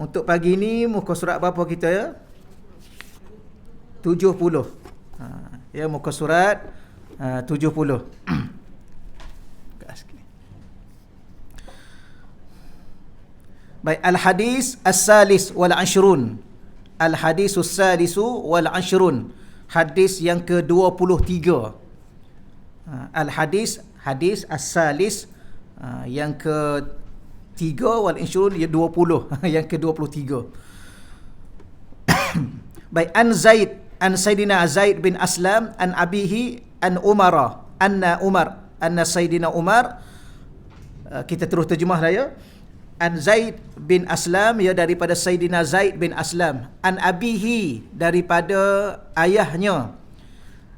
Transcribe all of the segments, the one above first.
Untuk pagi ni muka surat berapa kita ya? 70. Ya, muka surat 70. Baik, al-hadis as-salis wal ashrun. Al-hadisus salisu wal ashrun. Hadis yang ke-23. Al-hadis, hadis as-salis yang ke-3 wal ashrun, 20. Yang ke-23. Baik, an Zaid, an Sayyidina Zaid bin Aslam, an abihi, an Umara, anna Sayyidina Umar. Kita terus terjemah dah ya. An Zaid bin Aslam, ya, daripada Sayyidina Zaid bin Aslam. An abihi, daripada ayahnya.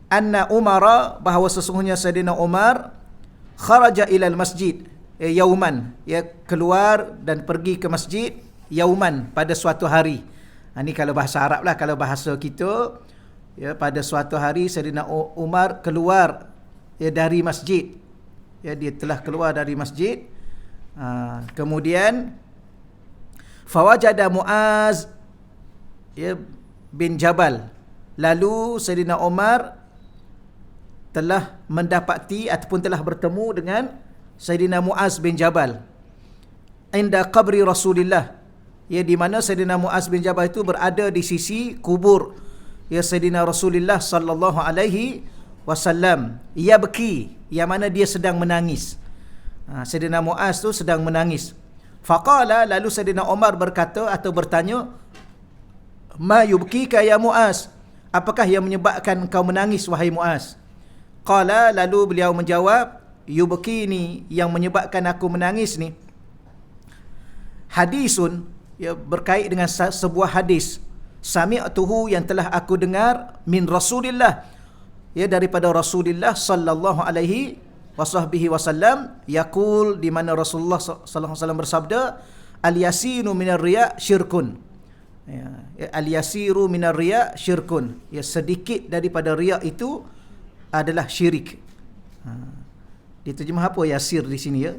Anna Umara, bahawa sesungguhnya Sayyidina Umar kharaja ilal masjid yauman, ya, keluar dan pergi ke masjid yauman, pada suatu hari. Ini kalau bahasa Arab lah. Kalau bahasa kita, ya, pada suatu hari Sayyidina Umar keluar, ya, dari masjid. Ya, dia telah keluar dari masjid. Kemudian fawajada Muaz, ya, bin Jabal. Lalu Sayyidina Umar telah mendapati ataupun telah bertemu dengan Sayyidina Muaz bin Jabal inda qabri Rasulillah, ya, di mana Sayyidina Muaz bin Jabal itu berada di sisi kubur, ya, Sayyidina Rasulullah sallallahu alaihi wasallam. Ia beki, yang mana dia sedang menangis. Sayyidina Muaz tu sedang menangis. Faqala, lalu Sayyidina Umar berkata atau bertanya, ma yubkika ya Muaz, apakah yang menyebabkan kau menangis wahai Muaz? Qala, lalu beliau menjawab, yubkini, yang menyebabkan aku menangis ni, hadisun, ya, berkait dengan sebuah hadis, sami'tuhu, yang telah aku dengar, min Rasulillah, ya, daripada Rasulullah sallallahu alaihi wasallam, yaqul, di mana Rasulullah sallallahu alaihi wasallam bersabda, al-yasinu minar riya syirkun. Ya, al-yasiru minar riya syirkun. Ya, sedikit daripada riya itu adalah syirik. Diterjemah apa yasir di sini, ya?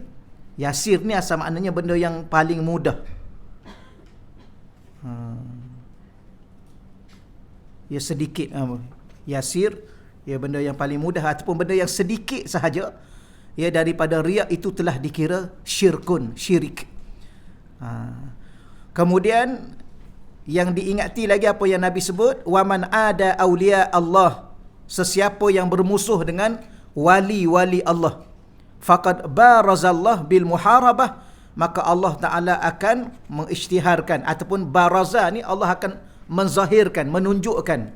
Yasir ni asal maknanya benda yang paling mudah. Ya, sedikit. Yasir, ya, benda yang paling mudah ataupun benda yang sedikit sahaja, ya, daripada riya itu telah dikira syirkun, syirik. Kemudian yang diingati lagi apa yang Nabi sebut, waman ada auliya Allah, sesiapa yang bermusuh dengan wali-wali Allah, faqad barazallah bil muharabah, maka Allah Ta'ala akan mengisytiharkan, ataupun baraza ni Allah akan menzahirkan, menunjukkan.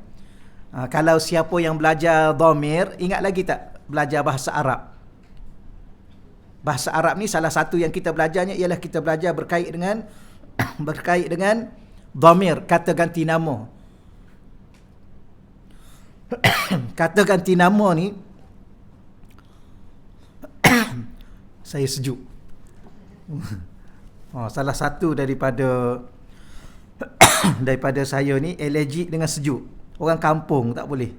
Kalau siapa yang belajar dhamir, ingat lagi tak belajar bahasa Arab? Bahasa Arab ni salah satu yang kita belajarnya ialah kita belajar berkait dengan berkait dengan dhamir, kata ganti nama. Kata ganti nama ni saya sejuk. Salah satu daripada saya ni allergic dengan sejuk. Orang kampung tak boleh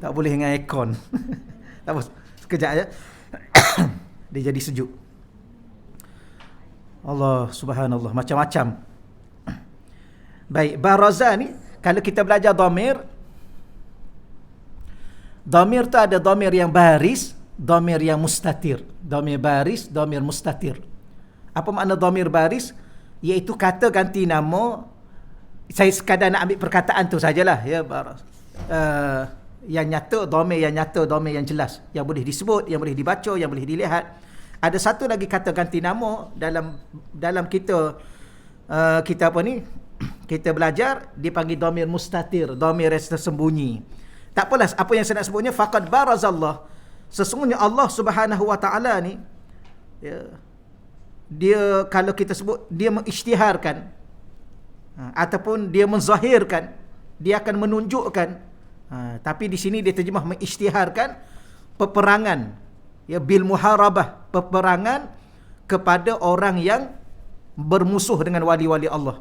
dengan aircon. Tak apa, sekejap ya. Dia jadi sejuk. Allah subhanallah, macam-macam. Baik, baraza ni kalau kita belajar dhamir tu ada dhamir yang baris, dhamir yang mustatir. Dhamir baris, dhamir mustatir. Apa makna dhamir baris? Iaitu kata ganti nama. Saya sekadar nak ambil perkataan tu sajalah, ya, yang nyata, dhamir yang nyata, dhamir yang jelas, yang boleh disebut, yang boleh dibaca, yang boleh dilihat. Ada satu lagi kata ganti nama dalam kita apa ni? Kita belajar, dipanggil dhamir mustatir, dhamir yang tersembunyi. Tak apalah apa yang saya nak sebutnya, faqad barazallah, sesungguhnya Allah Subhanahu wa taala ni, ya, dia kalau kita sebut dia mengisytiharkan, ataupun dia menzahirkan, dia akan menunjukkan. Tapi di sini dia terjemah mengisytiharkan peperangan, ya, bil muharabah, peperangan kepada orang yang bermusuh dengan wali-wali Allah.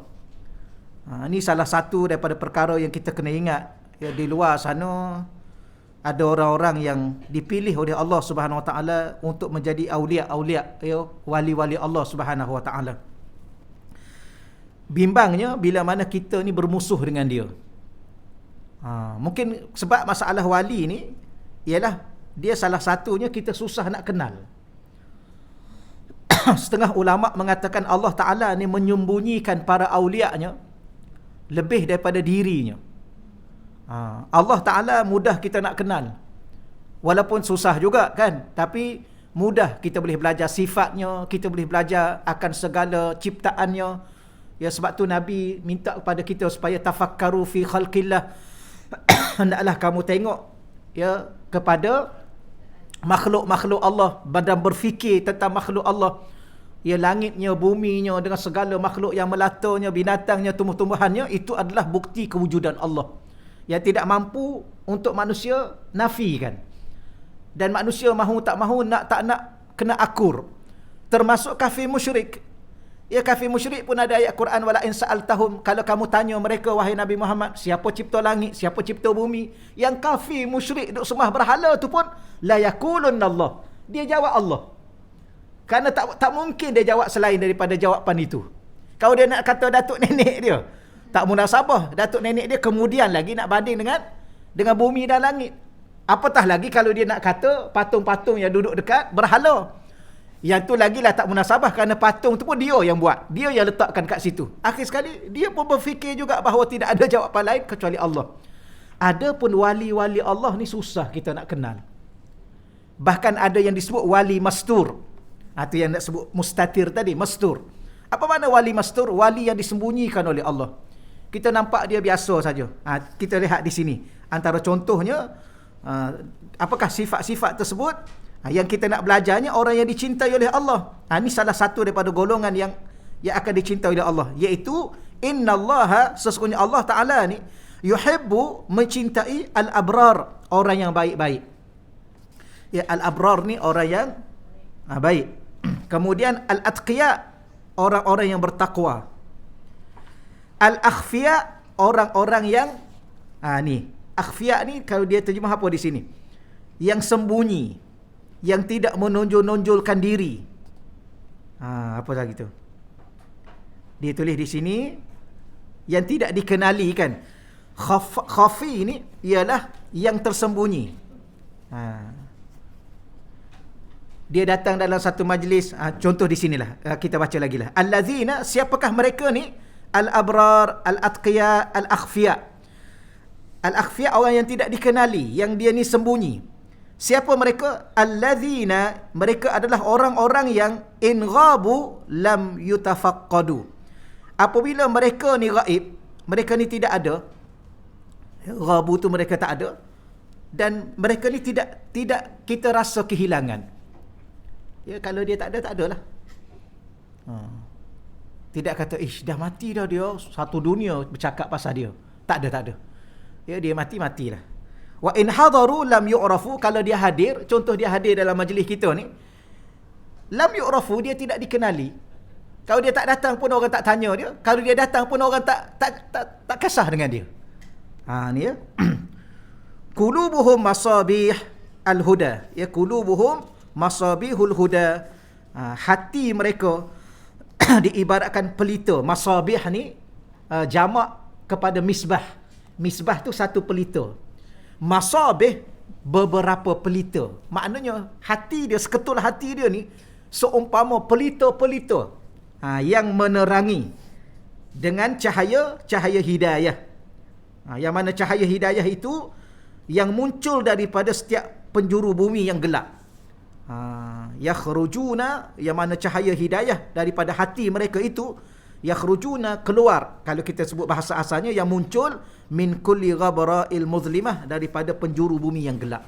Ini salah satu daripada perkara yang kita kena ingat. Ya, di luar sana ada orang-orang yang dipilih oleh Allah Subhanahu Wa Taala untuk menjadi aulia-aulia, ya, wali-wali Allah Subhanahu Wa Taala. bimbangnya bila mana kita ni bermusuh dengan dia. Mungkin sebab masalah wali ni ialah dia salah satunya kita susah nak kenal. Setengah ulama mengatakan Allah Ta'ala ni menyembunyikan para awliya-Nya lebih daripada dirinya. Allah Ta'ala mudah kita nak kenal. Walaupun susah juga kan, tapi mudah kita boleh belajar sifatnya, kita boleh belajar akan segala ciptaannya. Ya, sebab tu Nabi minta kepada kita supaya tafakkaru fi khalqillah. Hendaklah kamu tengok ya kepada makhluk-makhluk Allah dan berfikir tentang makhluk Allah. Ya, langitnya, buminya dengan segala makhluk yang melatanya, binatangnya, tumbuh-tumbuhannya, itu adalah bukti kewujudan Allah yang tidak mampu untuk manusia nafikan. Dan manusia mahu tak mahu, nak tak nak, kena akur. Termasuk kafir musyrik. Ya, kafir musyrik pun ada ayat Quran, wala in sa'altahum, kalau kamu tanya mereka wahai Nabi Muhammad, siapa cipta langit, siapa cipta bumi, yang kafir musyrik duk sembah berhala tu pun la yakulun Allah, dia jawab Allah. Kerana tak mungkin dia jawab selain daripada jawapan itu. Kalau dia nak kata datuk nenek dia, tak munasabah. Datuk nenek dia kemudian lagi nak banding dengan bumi dan langit. Apatah lagi kalau dia nak kata patung-patung yang duduk dekat berhala. Yang tu lagilah tak munasabah, kerana patung tu pun dia yang buat. Dia yang letakkan kat situ. Akhir sekali, dia pun berfikir juga bahawa tidak ada jawapan lain kecuali Allah. Adapun wali-wali Allah ni susah kita nak kenal. Bahkan ada yang disebut wali mastur. Itu yang nak sebut mustatir tadi, mastur. Apa makna wali mastur? Wali yang disembunyikan oleh Allah. Kita nampak dia biasa saja. Kita lihat di sini. Antara contohnya, apakah sifat-sifat tersebut? Yang kita nak belajarnya orang yang dicintai oleh Allah. Ini salah satu daripada golongan yang akan dicintai oleh Allah, iaitu innallaha, sesungguhnya Allah Ta'ala ni yuhibbu, mencintai al-abrar, orang yang baik-baik. Ya, al-abrar ni orang yang baik. Kemudian al-atqiya, orang-orang yang bertakwa. Al-akhfiya, orang-orang yang ni, akhfiya ni kalau dia terjemah apa di sini? Yang sembunyi, yang tidak menonjol-nonjolkan diri. Apa lagi tu? Dia tulis di sini yang tidak dikenali kan. Khafi ni ialah yang tersembunyi. Dia datang dalam satu majlis, contoh di sinilah, kita baca lagi lah. Allazina, siapakah mereka ni? Al-abrar, al-atqiya, al-akhfiya. Al-akhfiya, orang yang tidak dikenali, yang dia ni sembunyi. Siapa mereka? Allazina, mereka adalah orang-orang yang in ghabu lam yutafaqqadu. Apabila mereka ni ghaib, mereka ni tidak ada. Ghabu tu mereka tak ada. Dan mereka ni tidak kita rasa kehilangan. Ya, kalau dia tak ada, tak adalah. Tidak kata, dah mati dah dia, satu dunia bercakap pasal dia. Tak ada. Ya, dia matilah. Wa in hadaru lam yu'rafu, kalau dia hadir, contoh dia hadir dalam majlis kita ni, lam yu'rafu, dia tidak dikenali. Kalau dia tak datang pun orang tak tanya dia. Kalau dia datang pun orang tak kisah dengan dia. Ni ya. Qulubuhum masabih al-huda. Ya, qulubuhum masabihul huda. Hati mereka diibaratkan pelita. Masabih ni jamak kepada misbah. Misbah tu satu pelita. Masabih beberapa pelita. Maknanya hati dia, seketul hati dia ni seumpama pelita-pelita yang menerangi dengan cahaya hidayah. Yang mana cahaya hidayah itu yang muncul daripada setiap penjuru bumi yang gelap. Yakhrujuna, yang mana cahaya hidayah daripada hati mereka itu, yakhrujuna, keluar, kalau kita sebut bahasa asalnya, yang muncul min kulli ghabra'il muzlimah, daripada penjuru bumi yang gelap.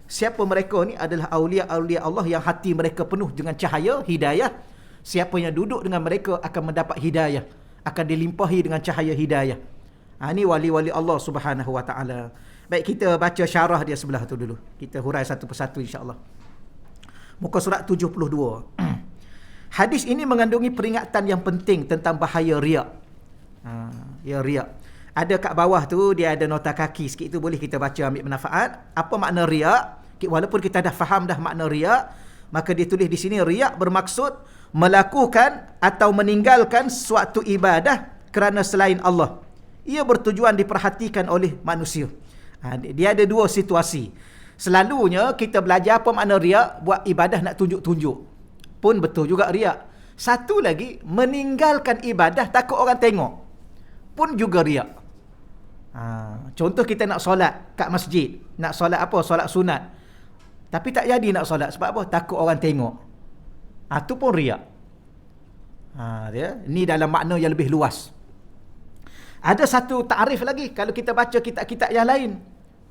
Siapa mereka ni? Adalah awliya-awliya Allah yang hati mereka penuh dengan cahaya hidayah. Siapa yang duduk dengan mereka akan mendapat hidayah, akan dilimpahi dengan cahaya hidayah. Ini wali-wali Allah Subhanahu wa ta'ala. Baik, kita baca syarah dia sebelah tu dulu. Kita hurai satu persatu insya-Allah. Muka surat 72. Hadis ini mengandungi peringatan yang penting tentang bahaya riak. Riak. Ada kat bawah tu, dia ada nota kaki sikit, tu boleh kita baca ambil manfaat. Apa makna riak? Walaupun kita dah faham dah makna riak, Maka dia tulis di sini, riak bermaksud melakukan atau meninggalkan suatu ibadah kerana selain Allah. Ia bertujuan diperhatikan oleh manusia. Dia ada dua situasi. Selalunya kita belajar apa makna riak, buat ibadah nak tunjuk-tunjuk. Pun betul juga riak. Satu lagi, meninggalkan ibadah takut orang tengok. Pun juga riak. Contoh kita nak solat kat masjid. Nak solat apa? Solat sunat. Tapi tak jadi nak solat. Sebab apa? Takut orang tengok. Itu pun riak. Ini dalam makna yang lebih luas. Ada satu takrif lagi. Kalau kita baca kitab-kitab yang lain.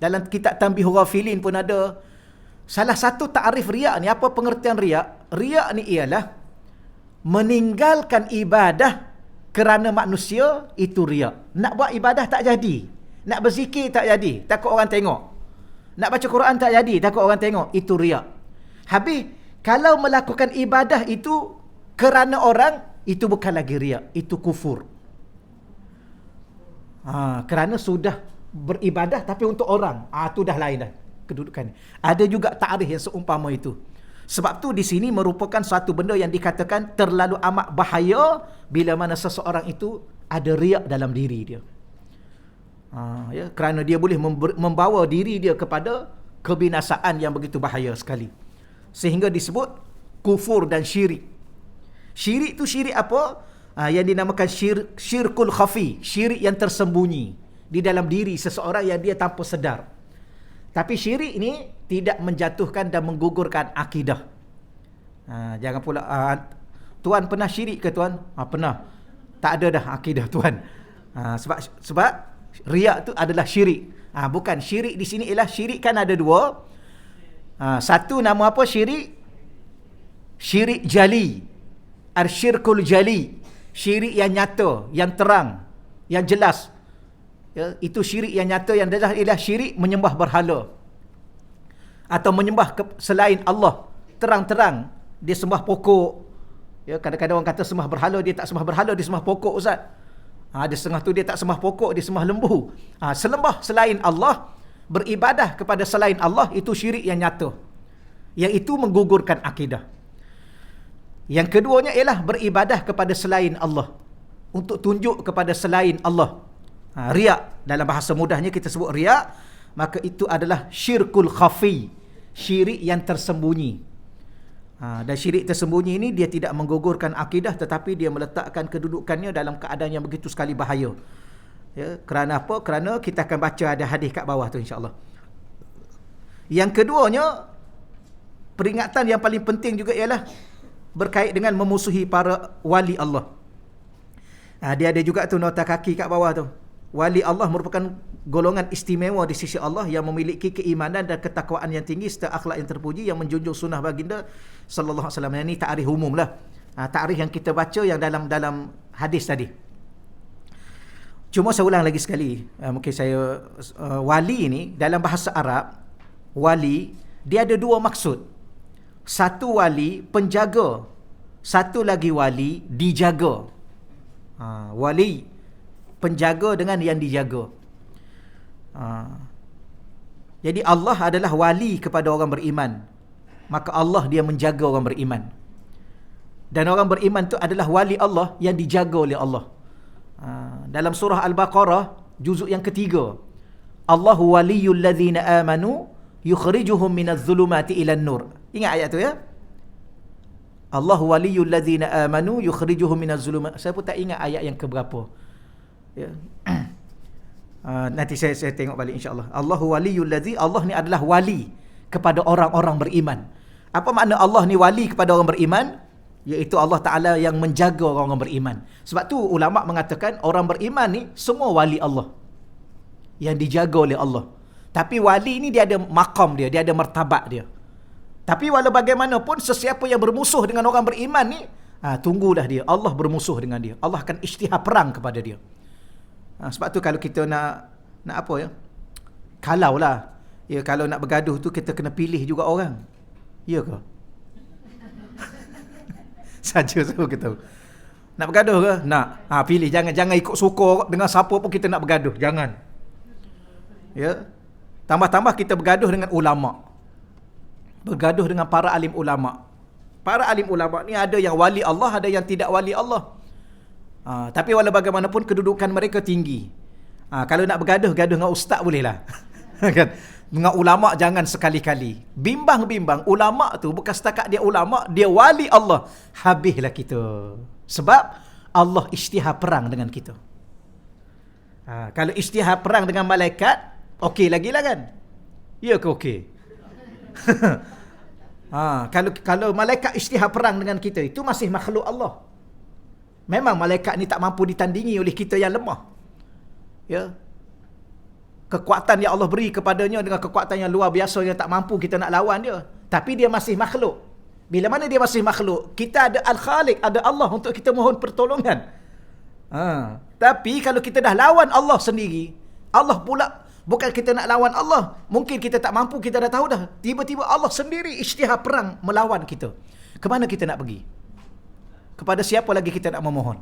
Dalam kitab Tanbihul Ghafilin pun ada. Salah satu takrif riak ni, apa pengertian riak? Riak ni ialah meninggalkan ibadah kerana manusia, itu riak. Nak buat ibadah tak jadi. Nak berzikir tak jadi. Takut orang tengok. Nak baca Quran tak jadi, takut orang tengok. Itu riak. Habis, kalau melakukan ibadah itu kerana orang, itu bukan lagi riak. Itu kufur. Kerana sudah beribadah tapi untuk orang. Itu dah lain dah kedudukan. Ada juga takrif yang seumpama itu. Sebab tu di sini merupakan satu benda yang dikatakan terlalu amat bahaya bila mana seseorang itu ada riak dalam diri dia. Kerana dia boleh membawa diri dia kepada kebinasaan yang begitu bahaya sekali. Sehingga disebut kufur dan syirik. Syirik tu syirik apa? Yang dinamakan syirkul khafi, syirik yang tersembunyi di dalam diri seseorang yang dia tanpa sedar. Tapi syirik ni tidak menjatuhkan dan menggugurkan akidah. Jangan pula, Tuan pernah syirik ke Tuan? Pernah. Tak ada dah akidah Tuan. Sebab riak tu adalah syirik. Bukan, syirik di sini ialah syirik kan ada dua. Satu nama apa syirik? Syirik jali. Ar-syirkul jali. Syirik yang nyata, yang terang, yang jelas. Itu syirik yang nyata, yang jelas ialah syirik menyembah berhala. Atau menyembah selain Allah. Terang-terang. Dia sembah pokok. Kadang-kadang orang kata sembah berhala, dia tak sembah berhala, dia sembah pokok Ustaz. Ada setengah tu dia tak sembah pokok, dia sembah lembu. Selembah selain Allah, beribadah kepada selain Allah, itu syirik yang nyata. Yang itu menggugurkan akidah. Yang keduanya ialah beribadah kepada selain Allah. Untuk tunjuk kepada selain Allah. Riak, dalam bahasa mudahnya kita sebut riak, maka itu adalah syirkul khafi. Syirik yang tersembunyi. Dan syirik tersembunyi ini dia tidak menggugurkan akidah, tetapi dia meletakkan kedudukannya dalam keadaan yang begitu sekali bahaya. Kerana apa? Kerana kita akan baca ada hadis kat bawah tu insya-Allah. Yang keduanya, peringatan yang paling penting juga ialah berkait dengan memusuhi para wali Allah. Dia ada juga tu nota kaki kat bawah tu. Wali Allah merupakan golongan istimewa di sisi Allah yang memiliki keimanan dan ketakwaan yang tinggi serta akhlak yang terpuji, yang menjunjung sunnah baginda sallallahu alaihi wasallam. Ini takrif umum lah. Takrif yang kita baca yang dalam hadis tadi. Cuma saya ulang lagi sekali. Mungkin saya wali ni dalam bahasa Arab, wali dia ada dua maksud. Satu wali penjaga, satu lagi wali dijaga. Wali penjaga dengan yang dijaga. Jadi Allah adalah wali kepada orang beriman. Maka Allah dia menjaga orang beriman. Dan orang beriman tu adalah wali Allah yang dijaga oleh Allah. Dalam surah Al-Baqarah juzuk yang ketiga, Allahu waliyul ladzina amanu yukhrijuhum minadh dhulumati ilan nur. Ingat ayat tu ya? Allahu waliyul ladzina amanu yukhrijuhum minadh dhulumati. Saya pun tak ingat ayat yang keberapa. Ya. Nanti saya tengok balik insya-Allah. Allahu waliyul ladzi, Allah ni adalah wali kepada orang-orang beriman. Apa makna Allah ni wali kepada orang beriman? Iaitu Allah Taala yang menjaga orang-orang beriman. Sebab tu ulama mengatakan orang beriman ni semua wali Allah yang dijaga oleh Allah. Tapi wali ni dia ada maqam dia, dia ada martabat dia. Tapi walau bagaimanapun sesiapa yang bermusuh dengan orang beriman ni, tunggulah dia, Allah bermusuh dengan dia. Allah akan isytihar perang kepada dia. Sebab tu kalau kita nak apa ya? Kalaulah kalau nak bergaduh tu kita kena pilih juga orang. Ya ke? Saja saya kata. Nak bergaduh ke? Nak. Pilih, jangan ikut suka dengan siapa pun kita nak bergaduh, jangan. Ya. Tambah-tambah kita bergaduh dengan ulama. Bergaduh dengan para alim ulama. Para alim ulama ni ada yang wali Allah, ada yang tidak wali Allah. Tapi walau bagaimanapun kedudukan mereka tinggi. Kalau nak bergaduh, gaduh dengan ustaz bolehlah. Kan? Dengan ulama jangan sekali-kali. Bimbang-bimbang ulama tu bukan setakat dia ulama, dia wali Allah. Habislah kita. Sebab Allah isytihar perang dengan kita. Kalau isytihar perang dengan malaikat, okey lagi lah kan? Ya ke okey? Kalau malaikat isytihar perang dengan kita, itu masih makhluk Allah. Memang malaikat ni tak mampu ditandingi oleh kita yang lemah. Ya. Kekuatan yang Allah beri kepadanya dengan kekuatan yang luar biasa yang tak mampu kita nak lawan dia. Tapi dia masih makhluk. Bila mana dia masih makhluk, kita ada Al-Khaliq, ada Allah untuk kita mohon pertolongan. Tapi kalau kita dah lawan Allah sendiri, Allah pula bukan kita nak lawan Allah. Mungkin kita tak mampu, kita dah tahu dah. Tiba-tiba Allah sendiri isytihar perang melawan kita. Ke mana kita nak pergi? Kepada siapa lagi kita nak memohon?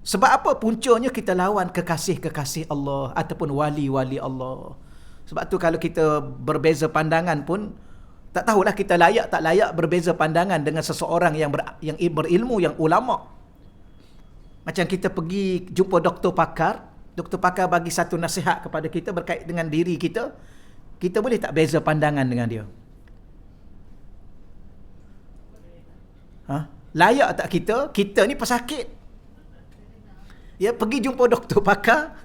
Sebab apa? Puncanya kita lawan kekasih-kekasih Allah ataupun wali-wali Allah. Sebab tu kalau kita berbeza pandangan pun, tak tahulah kita layak tak layak berbeza pandangan dengan seseorang yang berilmu, yang ulama. Macam kita pergi jumpa doktor pakar, doktor pakar bagi satu nasihat kepada kita berkait dengan diri kita, kita boleh tak beza pandangan dengan dia? Layak tak kita? Kita ni pesakit. Ya, pergi jumpa doktor pakar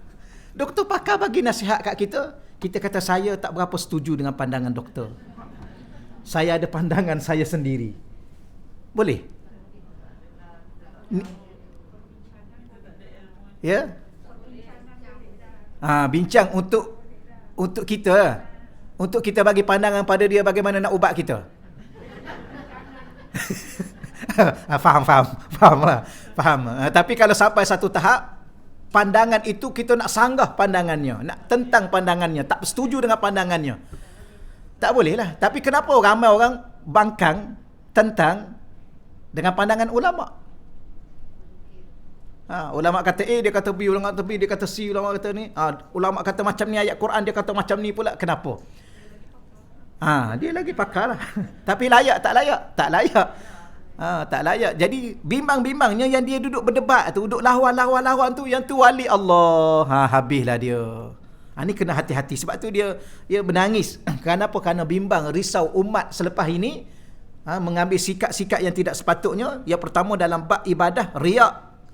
bagi nasihat kat kita, kita kata saya tak berapa setuju dengan pandangan doktor. Saya ada pandangan saya sendiri. Boleh? Ya? Bincang untuk kita. Untuk kita bagi pandangan pada dia bagaimana nak ubat kita. Faham lah. Faham. Tapi kalau sampai satu tahap, pandangan itu kita nak sanggah pandangannya, nak tentang pandangannya, tak setuju dengan pandangannya, tak boleh lah. Tapi kenapa ramai orang bangkang tentang dengan pandangan ulama? Ulama kata A, dia kata B, ulama kata B, dia kata C, ulama kata ni. Ulama kata macam ni ayat Quran, dia kata macam ni pula. Kenapa? Dia lagi pakar lah. Tapi layak tak layak? Tak layak. Tak layak. Jadi bimbang-bimbangnya yang dia duduk berdebat tu, duduk lawan tu, yang tu wali Allah. Habislah dia. Ni kena hati-hati. Sebab tu dia menangis. Kenapa? Kerana bimbang, risau umat selepas ini mengambil sikap-sikap yang tidak sepatutnya. Yang pertama dalam bab ibadah, riak,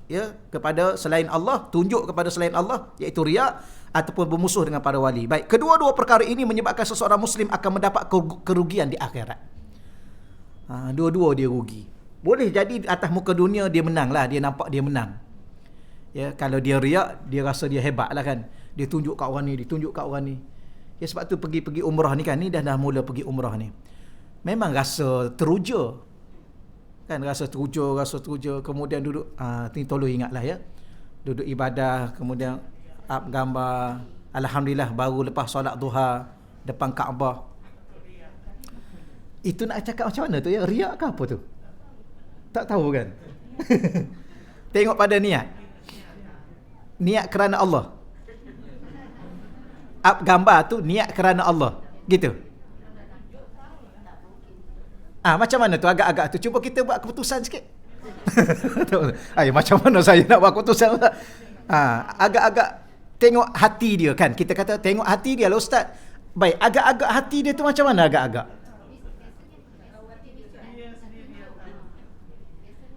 ya, kepada selain Allah, tunjuk kepada selain Allah, iaitu riak, ataupun bermusuh dengan para wali. Baik, kedua-dua perkara ini menyebabkan seseorang Muslim akan mendapat kerugian di akhirat. Dua-dua dia rugi. Boleh jadi atas muka dunia dia menang lah, dia nampak dia menang. Ya, kalau dia riak, dia rasa dia hebat lah kan. Dia tunjuk kat orang ni, dia tunjuk kat orang ni. Ya, sebab tu pergi umrah ni kan, ni dah mula pergi umrah ni. Memang rasa teruja. Kan, rasa teruja, kemudian duduk, ni tolong ingatlah ya. Duduk ibadah, kemudian up gambar. Alhamdulillah baru lepas solat duha depan Kaabah. Itu nak cakap macam mana tu ya? Riak ke apa tu? Tak tahu kan? Tengok pada niat. Niat kerana Allah. Up gambar tu niat kerana Allah. Gitu. Macam mana tu agak-agak tu? Cuba kita buat keputusan sikit. Macam mana saya nak buat keputusan? Agak-agak tengok hati dia kan. Kita kata tengok hati dia lah Ustaz. Baik, agak-agak hati dia tu macam mana agak-agak?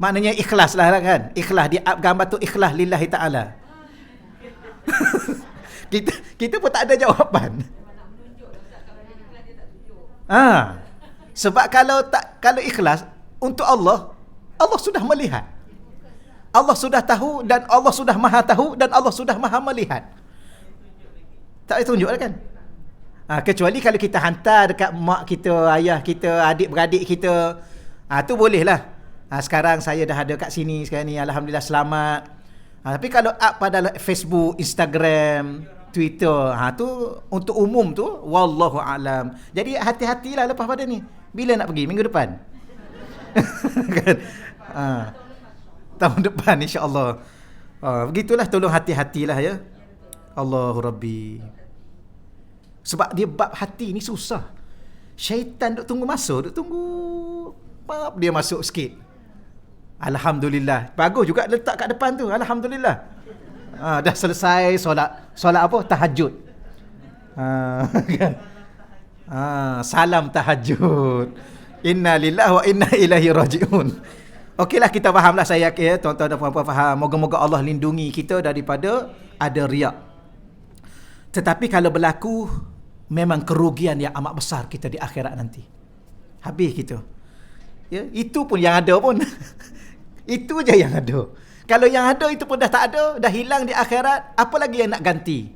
Maknanya ikhlas lah kan. Ikhlas, dia gambar tu ikhlas lillahi ta'ala. kita pun tak ada jawapan. Sebab kalau ikhlas untuk Allah sudah melihat. Allah sudah tahu dan Allah sudah maha tahu dan Allah sudah maha melihat. Tak boleh tunjuk lah kan. Kecuali kalau kita hantar dekat mak kita, ayah kita, adik-beradik kita, tu boleh lah. Sekarang saya dah ada kat sini sekarang ni, alhamdulillah selamat. Tapi kalau up pada Facebook, Instagram, Twitter, tu untuk umum tu, wallahu alam. Jadi hati-hatilah lepas pada ni. Bila nak pergi? Minggu depan. Kan? Tahun depan insya-Allah. Begitulah, tolong hati-hatilah ya. Allahu Rabbi. Sebab dia bab hati ni susah. Syaitan duk tunggu masa, duk tunggu dia masuk sikit. Alhamdulillah. Bagus juga letak kat depan tu. Alhamdulillah. Dah selesai solat apa? Tahajud. Kan? Salam tahajud. Inna lillahi wa inna ilaihi raji'un. Okeylah, kita fahamlah, saya yakin tuan-tuan dan puan-puan faham. Moga-moga Allah lindungi kita daripada ada riak. Tetapi kalau berlaku, memang kerugian yang amat besar kita di akhirat nanti. Habis kita. Ya, itu pun yang ada pun. Itu je yang ada. Kalau yang ada itu pun dah tak ada, dah hilang di akhirat, apa lagi yang nak ganti?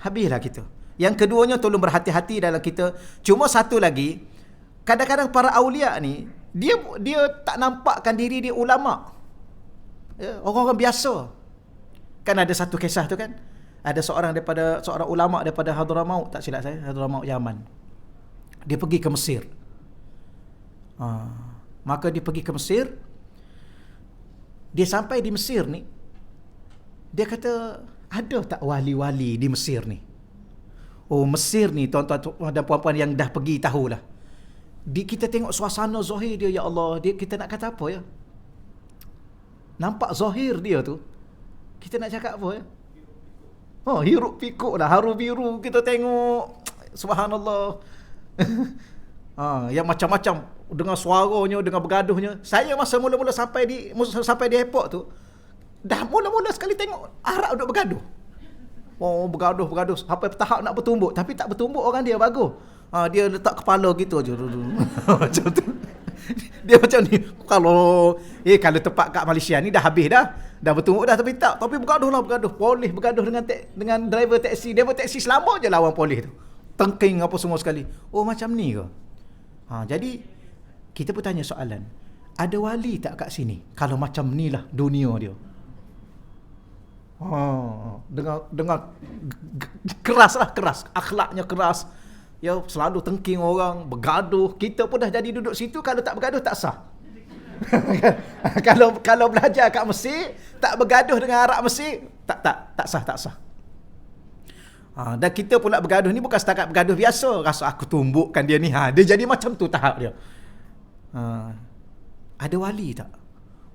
Habislah kita. Yang keduanya, tolong berhati-hati dalam kita. Cuma satu lagi, kadang-kadang para awliya ni, dia tak nampakkan diri dia ulama. Ya, orang-orang biasa. Kan ada satu kisah tu kan, ada seorang ulama daripada Hadramaut, tak silap saya, Hadramaut Yaman. Dia pergi ke Mesir. Maka dia pergi ke Mesir. Dia sampai di Mesir ni, dia kata, ada tak wali-wali di Mesir ni? Oh, Mesir ni, tuan-tuan dan puan-puan yang dah pergi tahulah. Kita tengok suasana zahir dia, ya Allah, kita nak kata apa ya? Nampak zahir dia tu, kita nak cakap apa ya? Hiruk pikuk lah, haru biru kita tengok. Subhanallah. Yang macam-macam, dengan suaranya, dengan bergaduhnya. Saya masa mula-mula sampai di airport tu, dah mula-mula sekali tengok Arab duduk bergaduh. Bergaduh sampai tahap nak bertumbuk, tapi tak bertumbuk orang dia, bagus. Dia letak kepala gitu aja. Macam tu. Dia macam ni. Kalau tempat kat Malaysia ni dah habis dah. Dah bertumbuk dah, tapi tak. Tapi bergaduh. Polis bergaduh dengan driver taksi. Driver taksi selama je lawan polis tu. Tengking apa semua sekali. Oh, macam ni ke? Jadi kita pun tanya soalan. Ada wali tak kat sini? Kalau macam ni lah dunia dia. Dengan keras. Akhlaknya keras. Ya, selalu tengking orang, bergaduh. Kita pun dah jadi duduk situ, kalau tak bergaduh tak sah. Kalau belajar kat Mesir, tak bergaduh dengan Arab Mesir, tak sah. Dan kita pula bergaduh ni bukan setakat bergaduh biasa, rasa aku tumbukkan dia ni. Dia jadi macam tu tahap dia. Ada wali tak?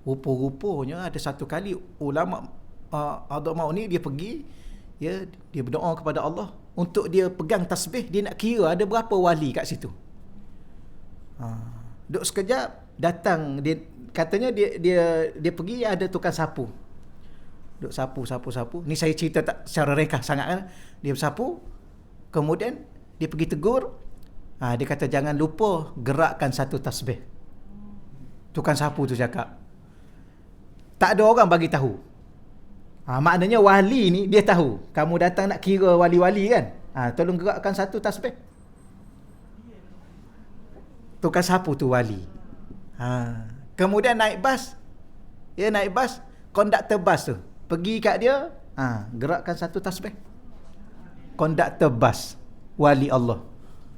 Rupa-rupanya ada satu kali ulama Hadramaut ni dia pergi, dia berdoa kepada Allah untuk dia pegang tasbih, dia nak kira ada berapa wali kat situ. Duk sekejap datang dia, katanya dia pergi, ada tukang sapu. Duk sapu. Ni saya cerita tak secara ringkas sangat kan. Dia sapu, kemudian dia pergi tegur. Dia kata jangan lupa gerakkan satu tasbih. Tukang sapu tu cakap. Tak ada orang bagi tahu. Maknanya wali ni dia tahu. Kamu datang nak kira wali-wali kan? Tolong gerakkan satu tasbih. Tukang sapu tu wali. Kemudian naik bas. Naik bas, konduktor bas tu pergi kat dia, gerakkan satu tasbih. Konduktor bas, wali Allah.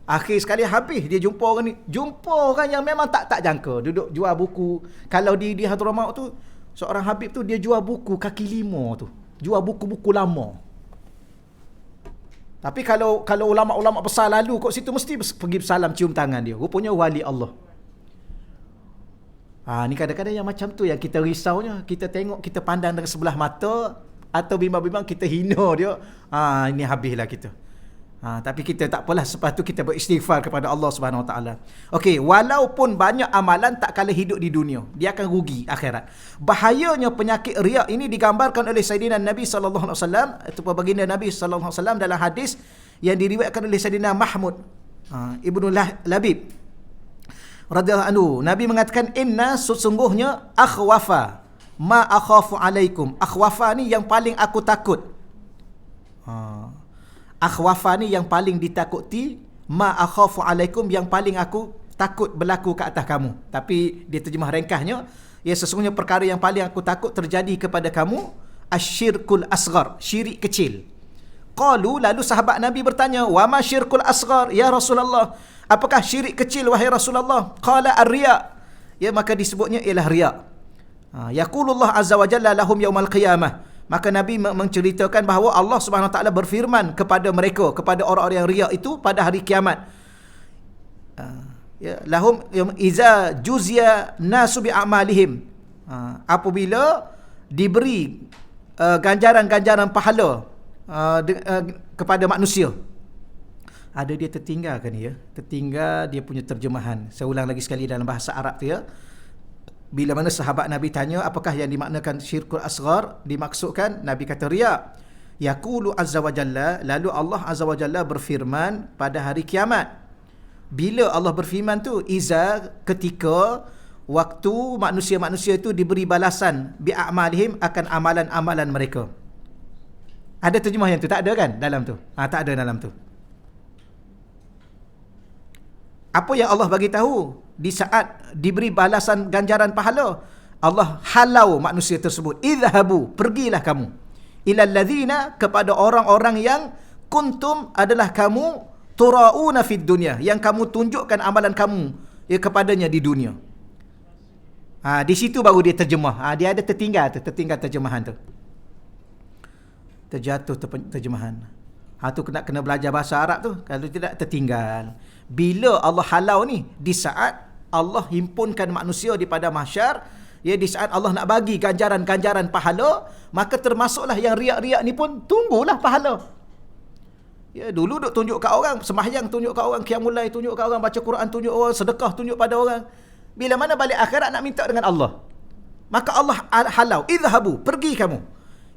Akhir sekali habis dia jumpa orang ni. Jumpa orang yang memang tak jangka. Duduk jual buku. Kalau di Hadramaut tu, seorang Habib tu dia jual buku kaki lima tu. Jual buku-buku lama. Tapi kalau ulama-ulama besar lalu kat situ, mesti pergi bersalam, cium tangan dia. Rupanya wali Allah. Ni kadang-kadang yang macam tu yang kita risaunya. Kita tengok, kita pandang dengan sebelah mata, atau bimbang-bimbang kita hina dia. Ini habislah kita. Tapi kita tak apalah, selepas tu kita beristighfar kepada Allah Subhanahu Wa Taala. Okey, walaupun banyak amalan, tak kala hidup di dunia, dia akan rugi akhirat. Bahayanya penyakit riak ini digambarkan oleh Sayyidina Nabi sallallahu alaihi wasallam, itu baginda Nabi sallallahu alaihi wasallam dalam hadis yang diriwayatkan oleh Sayyidina Mahmud Ibnu Labib radhiyallahu anhu. Nabi mengatakan, inna sesungguhnya akhwafa ma akhafu alaikum. Akhwafa ni yang paling aku takut. Akhwafa ni yang paling ditakuti, ma akhafu alaikum yang paling aku takut berlaku ke atas kamu. Tapi dia terjemah ringkasnya, sesungguhnya perkara yang paling aku takut terjadi kepada kamu, asyirkul asghar, syirik kecil. Qalu, lalu sahabat Nabi bertanya, wa ma syirkul asghar ya Rasulullah? Apakah syirik kecil wahai Rasulullah? Qala ar-riya. Maka disebutnya ialah riya. Yaqulullah azza wa jalla lahum yaumal qiyamah. Maka Nabi menceritakan bahawa Allah Subhanahu Wa Taala berfirman kepada mereka, kepada orang-orang yang riak itu pada hari kiamat. Ya, lahum iza juzia nasu bi amalihim. Apabila diberi ganjaran-ganjaran pahala kepada manusia. Ada dia tertinggal kan ya? Tertinggal dia punya terjemahan. Saya ulang lagi sekali dalam bahasa Arab tu ya. Bila mana sahabat Nabi tanya apakah yang dimaknakan syirkul asghar, dimaksudkan Nabi kata riya. Yaqulu azza wa jalla, lalu Allah azza wa jalla berfirman pada hari kiamat. Bila Allah berfirman tu, iza, ketika waktu manusia-manusia itu diberi balasan bi'amalihim, akan amalan-amalan mereka. Ada terjemah yang tu? Tak ada kan dalam tu? Tak ada dalam tu. Apa yang Allah bagi tahu di saat diberi balasan ganjaran pahala, Allah halau manusia tersebut, idhabu, pergilah kamu, ilal ladzina, kepada orang-orang yang kuntum, adalah kamu, turauna fid dunya, yang kamu tunjukkan amalan kamu ya kepadanya di dunia. Di situ baru dia terjemah. Dia ada tertinggal terjemahan tu. Terjatuh terjemahan. Tu kena belajar bahasa Arab tu. Kalau tidak tertinggal. Bila Allah halau ni, di saat Allah himpunkan manusia di pada mahsyar, ya, di saat Allah nak bagi ganjaran-ganjaran pahala, maka termasuklah yang riak-riak ni pun tunggulah pahala. Ya, dulu duk tunjuk kat orang, sembahyang tunjuk kat orang, qiyamul lail tunjuk kat orang, baca Quran tunjuk orang, sedekah tunjuk pada orang. Bila mana balik akhirat nak minta dengan Allah, maka Allah halau, idhabu, pergi kamu,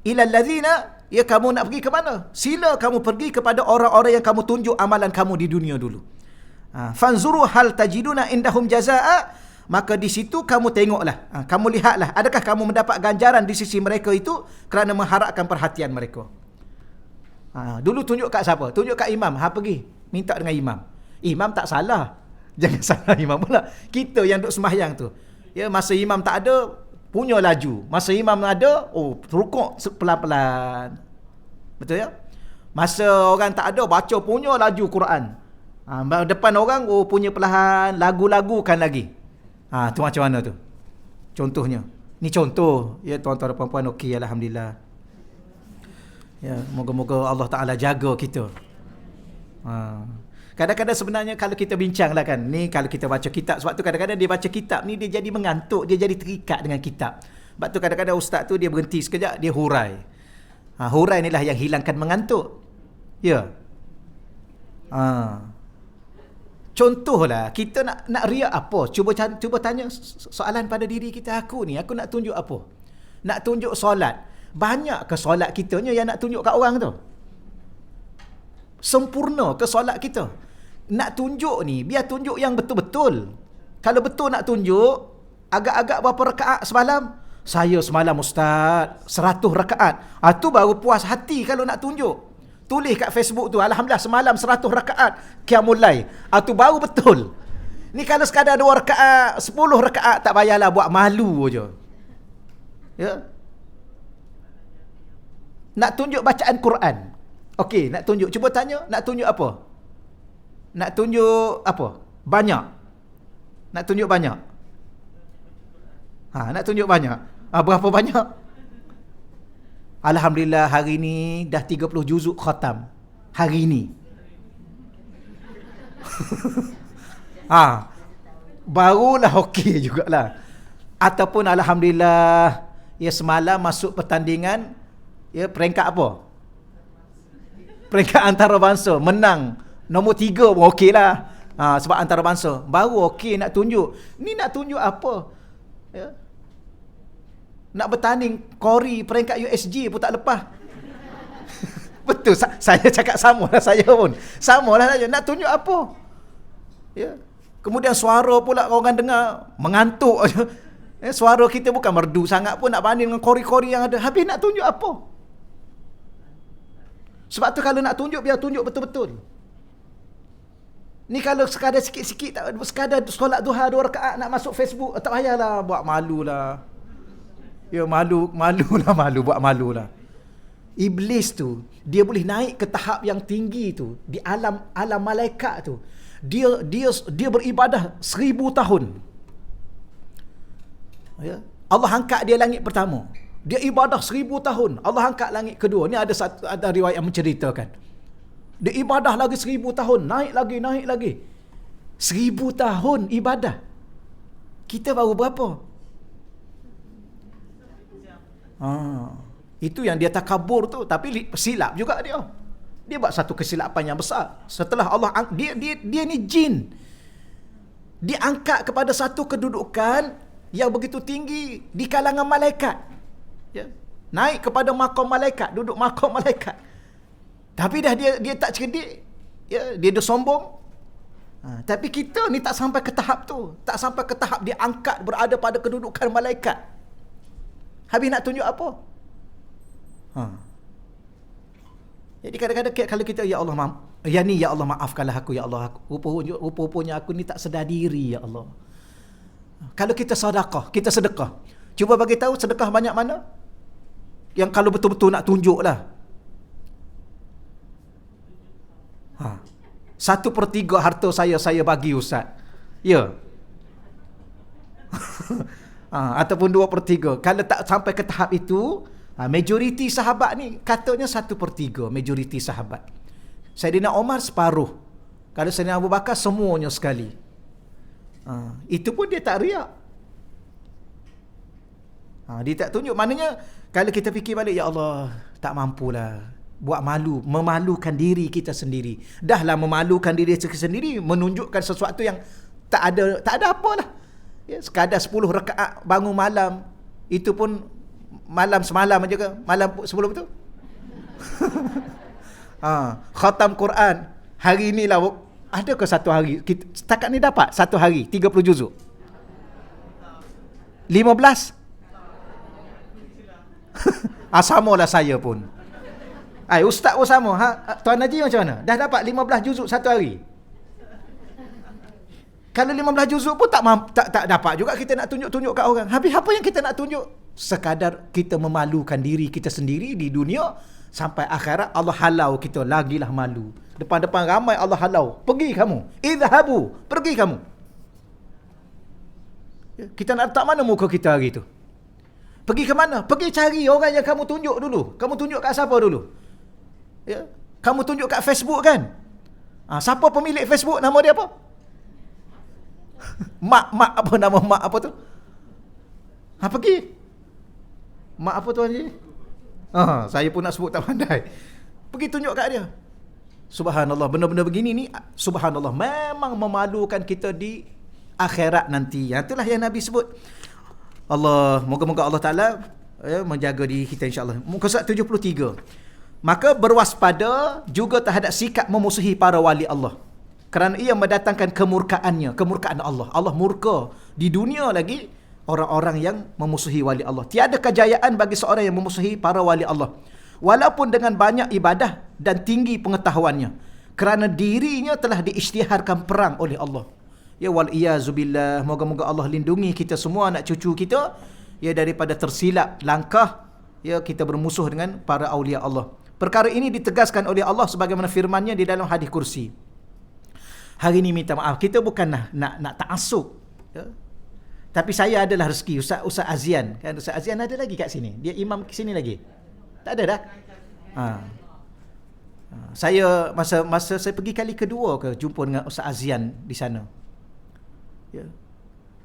ilal ladzina, ya, kamu nak pergi ke mana? Sila kamu pergi kepada orang-orang yang kamu tunjuk amalan kamu di dunia dulu. Fanzuru hal tajiduna indahum jazaa, maka di situ kamu tengoklah, kamu lihatlah, adakah kamu mendapat ganjaran di sisi mereka itu kerana mengharapkan perhatian mereka. Dulu tunjuk kat siapa? Tunjuk kat imam. Pergi minta dengan imam. Imam tak salah, jangan salah imam pula. Kita yang duk sembahyang tu, ya, masa imam tak ada, punya laju. Masa imam ada, rukuk pelan-pelan. Betul ya? Masa orang tak ada, baca punya laju Quran. Depan orang, punya perlahan, lagu-lagukan lagi. Tu macam mana tu? Contohnya. Ni contoh. Ya, tuan-tuan dan puan-puan, okey, alhamdulillah. Ya, moga-moga Allah Ta'ala jaga kita. Kadang-kadang sebenarnya kalau kita bincang lah kan, ni kalau kita baca kitab, sebab tu kadang-kadang dia baca kitab ni, dia jadi mengantuk, dia jadi terikat dengan kitab. Sebab tu kadang-kadang ustaz tu dia berhenti sekejap, dia hurai. Hurai inilah yang hilangkan mengantuk. Ya. Contohlah, kita nak riak apa? Cuba tanya soalan pada diri kita. Aku nak tunjuk apa? Nak tunjuk solat. Banyak ke solat kitanya yang nak tunjuk kat orang tu? Sempurna ke solat kita? Nak tunjuk ni, biar tunjuk yang betul-betul. Kalau betul nak tunjuk, agak-agak berapa rakaat semalam? Saya semalam ustaz 100 rakaat. Tu baru puas hati kalau nak tunjuk. Tulis kat Facebook tu, alhamdulillah semalam 100 rakaat qiyamul lail. Tu baru betul. Ni kalau sekadar 2 rakaat, 10 rakaat, tak payahlah buat malu je. Ya. Nak tunjuk bacaan Quran. Okey, nak tunjuk. Cuba tanya, nak tunjuk apa? Nak tunjuk apa? Banyak. Nak tunjuk banyak. Nak tunjuk banyak. Berapa banyak? Alhamdulillah hari ni dah 30 juzuk khatam. Hari ni. Barulah okey jugalah. Ataupun alhamdulillah, ya, semalam masuk pertandingan, ya, peringkat apa? Peringkat antarabangsa, menang nombor 3 pun okey lah. Sebab antarabangsa. Baru okey nak tunjuk. Ni nak tunjuk apa? Ya. Nak bertanding Kori peringkat USG pun tak lepas. Betul, saya cakap samalah, saya pun samalah saja. Nak tunjuk apa? Ya. Kemudian suara pula orang dengar mengantuk aja. Suara kita bukan merdu sangat pun nak banding dengan Kori-Kori yang ada. Habis nak tunjuk apa? Sebab tu kalau nak tunjuk, biar tunjuk betul-betul. Ni kalau sekadar sikit-sikit, sekadar solat duha 2 rakaat nak masuk Facebook, tak payahlah buat malu lah. Ya, malu buat malu lah. Iblis tu, dia boleh naik ke tahap yang tinggi tu, di alam malaikat tu. Dia beribadah 1000 tahun. Ya. Allah angkat dia langit pertama. Dia ibadah 1000 tahun. Allah angkat langit kedua. Ni ada riwayat yang menceritakan. Dia ibadah lagi 1000 tahun. Naik lagi. 1000 tahun ibadah. Kita baru berapa? Itu yang dia takabur tu. Tapi silap juga dia. Dia buat satu kesilapan yang besar. Setelah Allah, dia ni jin. Diangkat kepada satu kedudukan yang begitu tinggi di kalangan malaikat. Ya. Naik kepada maqam malaikat, duduk maqam malaikat. Tapi dah dia tak cerdik. Ya, dia dah sombong. Tapi kita ni tak sampai ke tahap tu. Tak sampai ke tahap dia angkat berada pada kedudukan malaikat. Habis nak tunjuk apa? Jadi kadang-kadang kalau kita, ya Allah ya Allah maafkanlah aku, ya Allah, rupa-rupanya aku ni tak sedar diri, ya Allah. Kalau kita sedekah. Cuba bagi tahu sedekah banyak mana? Yang kalau betul-betul nak tunjuk lah. 1/3 harta saya bagi Ustaz. Ya. Ataupun 2/3. Kalau tak sampai ke tahap itu, majoriti sahabat ni katanya 1/3 majoriti sahabat. Saidina Omar separuh. Kalau Saidina Abu Bakar semuanya sekali. Itu pun dia tak riak. Dia tak tunjuk. Maknanya kalau kita fikir balik, ya Allah, tak mampulah. Buat malu, memalukan diri kita sendiri. Dahlah memalukan diri kita sendiri, menunjukkan sesuatu yang tak ada apalah. Ya, sekadar 10 rakaat bangun malam, itu pun malam semalam aja ke? Malam sebelum tu? Khatam Quran. Hari ni lah, ada ke satu hari? Setakat ni dapat satu hari 30 juzuk. 15? Samalah saya pun. Ustaz pun sama. Tuan Haji macam mana? Dah dapat 15 juzuk satu hari? Kalau 15 juzuk pun tak dapat juga kita nak tunjuk-tunjuk kat orang. Habis apa yang kita nak tunjuk? Sekadar kita memalukan diri kita sendiri di dunia, sampai akhirat Allah halau kita, lagilah malu. Depan-depan ramai Allah halau. Pergi kamu. Idhabu. Pergi kamu. Kita nak letak mana muka kita hari tu? Pergi ke mana? Pergi cari orang yang kamu tunjuk dulu. Kamu tunjuk kat siapa dulu? Ya, kamu tunjuk kat Facebook kan? Siapa pemilik Facebook? Nama dia apa? Mak apa nama mak apa tu? Pergi. Mak apa tu Haji? Saya pun nak sebut tak pandai. Pergi tunjuk kat dia. Subhanallah, benda-benda begini ni, subhanallah, memang memalukan kita di akhirat nanti. Itulah yang Nabi sebut. Moga-moga Allah Ta'ala menjaga diri kita, insya-Allah. Muka surat 73. Maka berwaspada juga terhadap sikap memusuhi para wali Allah, kerana ia mendatangkan kemurkaan Allah. Allah murka di dunia lagi orang-orang yang memusuhi wali Allah. Tiada kejayaan bagi seorang yang memusuhi para wali Allah, walaupun dengan banyak ibadah dan tinggi pengetahuannya, kerana dirinya telah diisytiharkan perang oleh Allah. Ya, wal-iyazubillah. Moga-moga Allah lindungi kita semua, anak cucu kita, ya, daripada tersilap langkah, ya, kita bermusuh dengan para awliya Allah. Perkara ini ditegaskan oleh Allah sebagaimana firman-Nya di dalam hadis kursi. Hari ini minta maaf, kita bukan nak ta'assub, ya. Tapi saya adalah rezeki Ustaz Azian. Kan Ustaz Azian ada lagi kat sini. Dia imam kat sini lagi. Tak ada dah. Saya masa saya pergi kali kedua ke jumpa dengan Ustaz Azian di sana. Ya.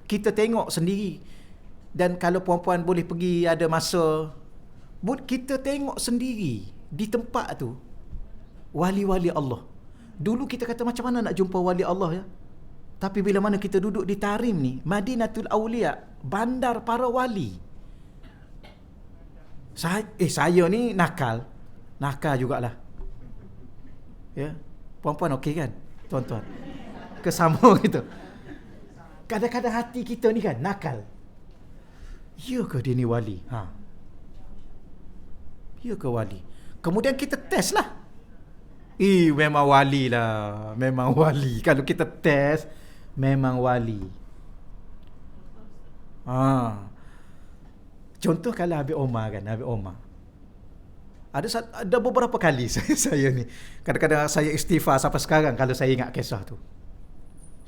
Kita tengok sendiri. Dan kalau puan-puan boleh pergi ada masa, kita tengok sendiri di tempat tu wali-wali Allah. Dulu kita kata macam mana nak jumpa wali Allah, ya. Tapi bila mana kita duduk di Tarim ni, Madinatul Aulia, bandar para wali. Saya ni nakal jugalah. Ya. Puan-puan okey kan? Tuan-tuan. Kesama gitu. Kadang-kadang hati kita ni kan nakal. Ya ke dia ni wali? Ya ke wali? Kemudian kita test lah. Memang wali lah. Memang wali. Kalau kita test, memang wali. Contoh kalau Habib Omar kan, Habib Omar. Ada beberapa kali saya ni, kadang-kadang saya istighfar sampai sekarang kalau saya ingat kisah tu.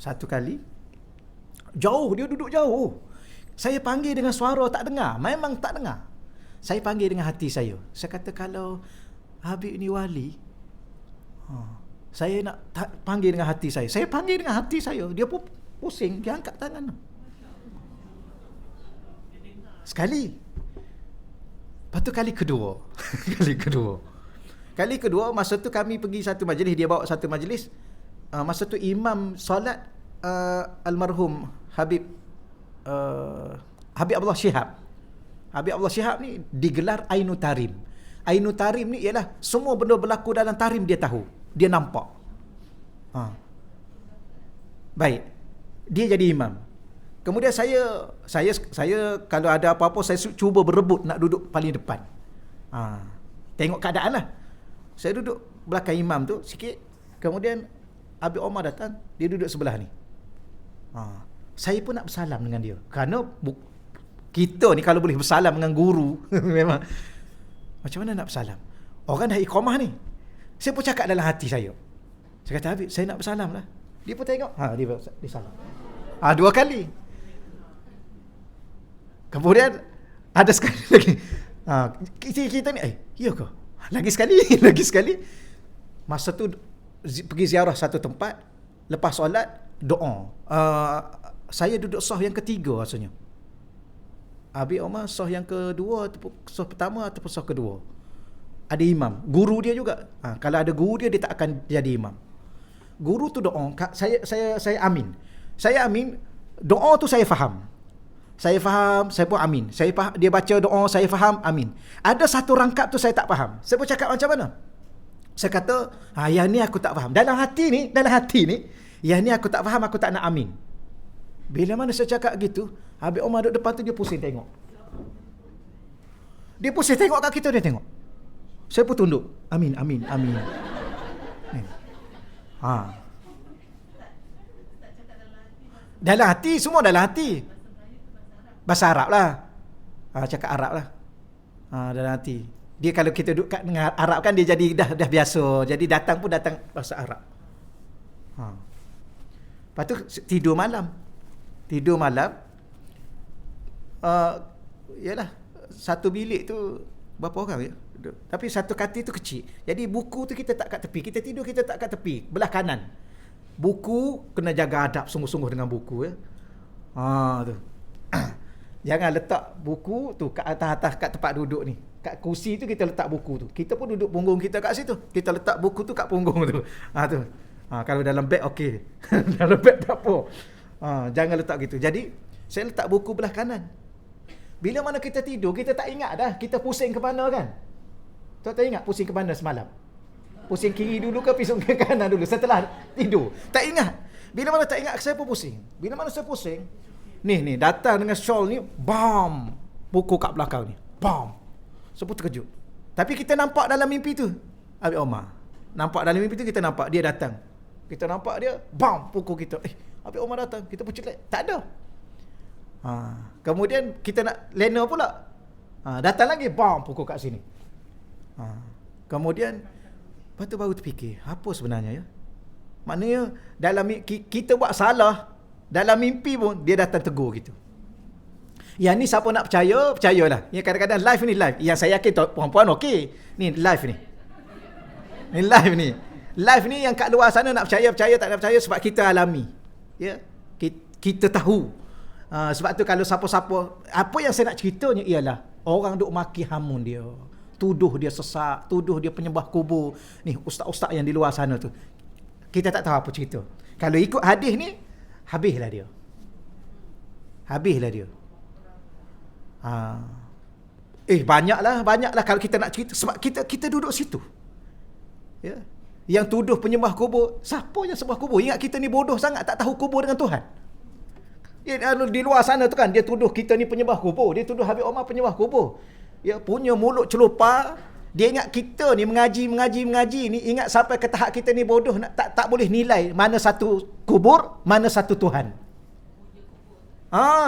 Satu kali, jauh, dia duduk jauh. Saya panggil dengan suara tak dengar, memang tak dengar. Saya panggil dengan hati saya. Saya kata kalau Habib ni wali, Saya nak panggil dengan hati saya. Saya panggil dengan hati saya. Dia pun pusing. Dia angkat tangan. Sekali. Lepas tu kali kedua. Kali kedua, masa tu kami pergi satu majlis. Dia bawa satu majlis. Masa tu imam solat almarhum Habib Abdullah Shihab. Habib Abdullah Shihab ni digelar Ainul Tarim. Ainul Tarim ni ialah semua benda berlaku dalam tarim dia tahu. Dia nampak. Baik. Dia jadi imam. Kemudian saya kalau ada apa-apa saya cuba berebut nak duduk paling depan. Tengok keadaan lah. Saya duduk belakang imam tu sikit. Kemudian Habib Omar datang, dia duduk sebelah ni. Saya pun nak bersalam dengan dia. Kerana kita ni kalau boleh bersalam dengan guru memang macam mana nak bersalam? Orang dah iqamah ni. Saya pun cakap dalam hati saya. Saya kata, Habib, saya nak bersalam lah. Dia pun tengok. Dia salam. 2 kali. Kemudian ada sekali lagi. Kita ni, ya ke? Lagi sekali. Masa tu pergi ziarah satu tempat. Lepas solat, doa. Saya duduk saf yang ketiga rasanya. Habib Omar saf yang kedua, saf pertama ataupun saf kedua. Ada imam, guru dia juga. Kalau ada guru dia tak akan jadi imam. Guru tu doa, saya amin. Saya amin, doa tu saya faham. Saya pun amin. Saya faham, dia baca doa, saya faham, amin. Ada satu rangkap tu saya tak faham. Saya pun cakap macam mana? Saya kata, yang ni aku tak faham. Dalam hati ni, yang ni aku tak faham, aku tak nak amin. Bila mana saya cakap gitu, Habib Omar duduk depan tu, dia pusing tengok. Dia pusing tengok kat kita, dia tengok. Saya pun tunduk. Amin. Dalam hati, semua dalam hati. Bahasa Arab lah. Cakap Arab lah. Dalam hati. Dia kalau kita duduk kat dengan Arab kan, dia jadi dah biasa. Jadi datang bahasa Arab. Lepas tu tidur malam. Yalah, satu bilik tu berapa orang ya? Tapi satu katil tu kecil. Jadi buku tu kita tak kat tepi. Kita tidur, kita tak kat tepi. Belah kanan. Buku kena jaga adab sungguh-sungguh dengan buku ya. Tu. Jangan letak buku tu kat atas kat tempat duduk ni. Kat kursi tu kita letak buku tu. Kita pun duduk punggung kita kat situ. Kita letak buku tu kat punggung tu. Tu. Kalau dalam beg okey. Dalam beg tak apa. Jangan letak gitu. Jadi saya letak buku belah kanan. Bila mana kita tidur, kita tak ingat dah kita pusing ke mana kan? Tak ingat pusing ke mana semalam? Pusing kiri dulu ke pusing ke kanan dulu setelah tidur? Tak ingat. Bila mana tak ingat, saya pun pusing. Bila mana saya pusing, ni datang dengan shawl ni, bam, pukul kat belakang ni. Bam. Saya pun terkejut. Tapi kita nampak dalam mimpi tu, Habib Omar. Nampak dalam mimpi tu kita nampak dia datang. Kita nampak dia, bam, pukul kita. Habib Omar datang. Kita pun celik. Tak ada. Kemudian kita nak lena pula. Datang lagi, bam, pukul kat sini. Kemudian lepas tu baru terfikir, apa sebenarnya ya? Maknanya dalam kita buat salah, dalam mimpi pun dia datang tegur gitu. Yang ni siapa nak percayalah. Yang kadang-kadang live ni live. Yang saya yakin puan-puan okey. Ni live ni. Ni live ni. Live ni yang kat luar sana nak percaya tak nak percaya sebab kita alami. Ya. Kita tahu. Sebab tu kalau siapa-siapa, apa yang saya nak ceritanya ialah orang duk maki hamun dia. Tuduh dia sesak, tuduh dia penyembah kubur. Ni ustaz-ustaz yang di luar sana tu. Kita tak tahu apa cerita. Kalau ikut hadis ni, habislah dia. Banyaklah kalau kita nak cerita sebab kita duduk situ. Ya. Yang tuduh penyembah kubur, siapa yang sembah kubur? Ingat kita ni bodoh sangat tak tahu kubur dengan Tuhan. Di luar sana tu kan dia tuduh kita ni penyembah kubur, dia tuduh Habib Omar penyembah kubur. Ya, punya mulut celupar. Dia ingat kita ni mengaji ni, ingat sampai ke tahap kita ni bodoh tak boleh nilai mana satu kubur, mana satu Tuhan.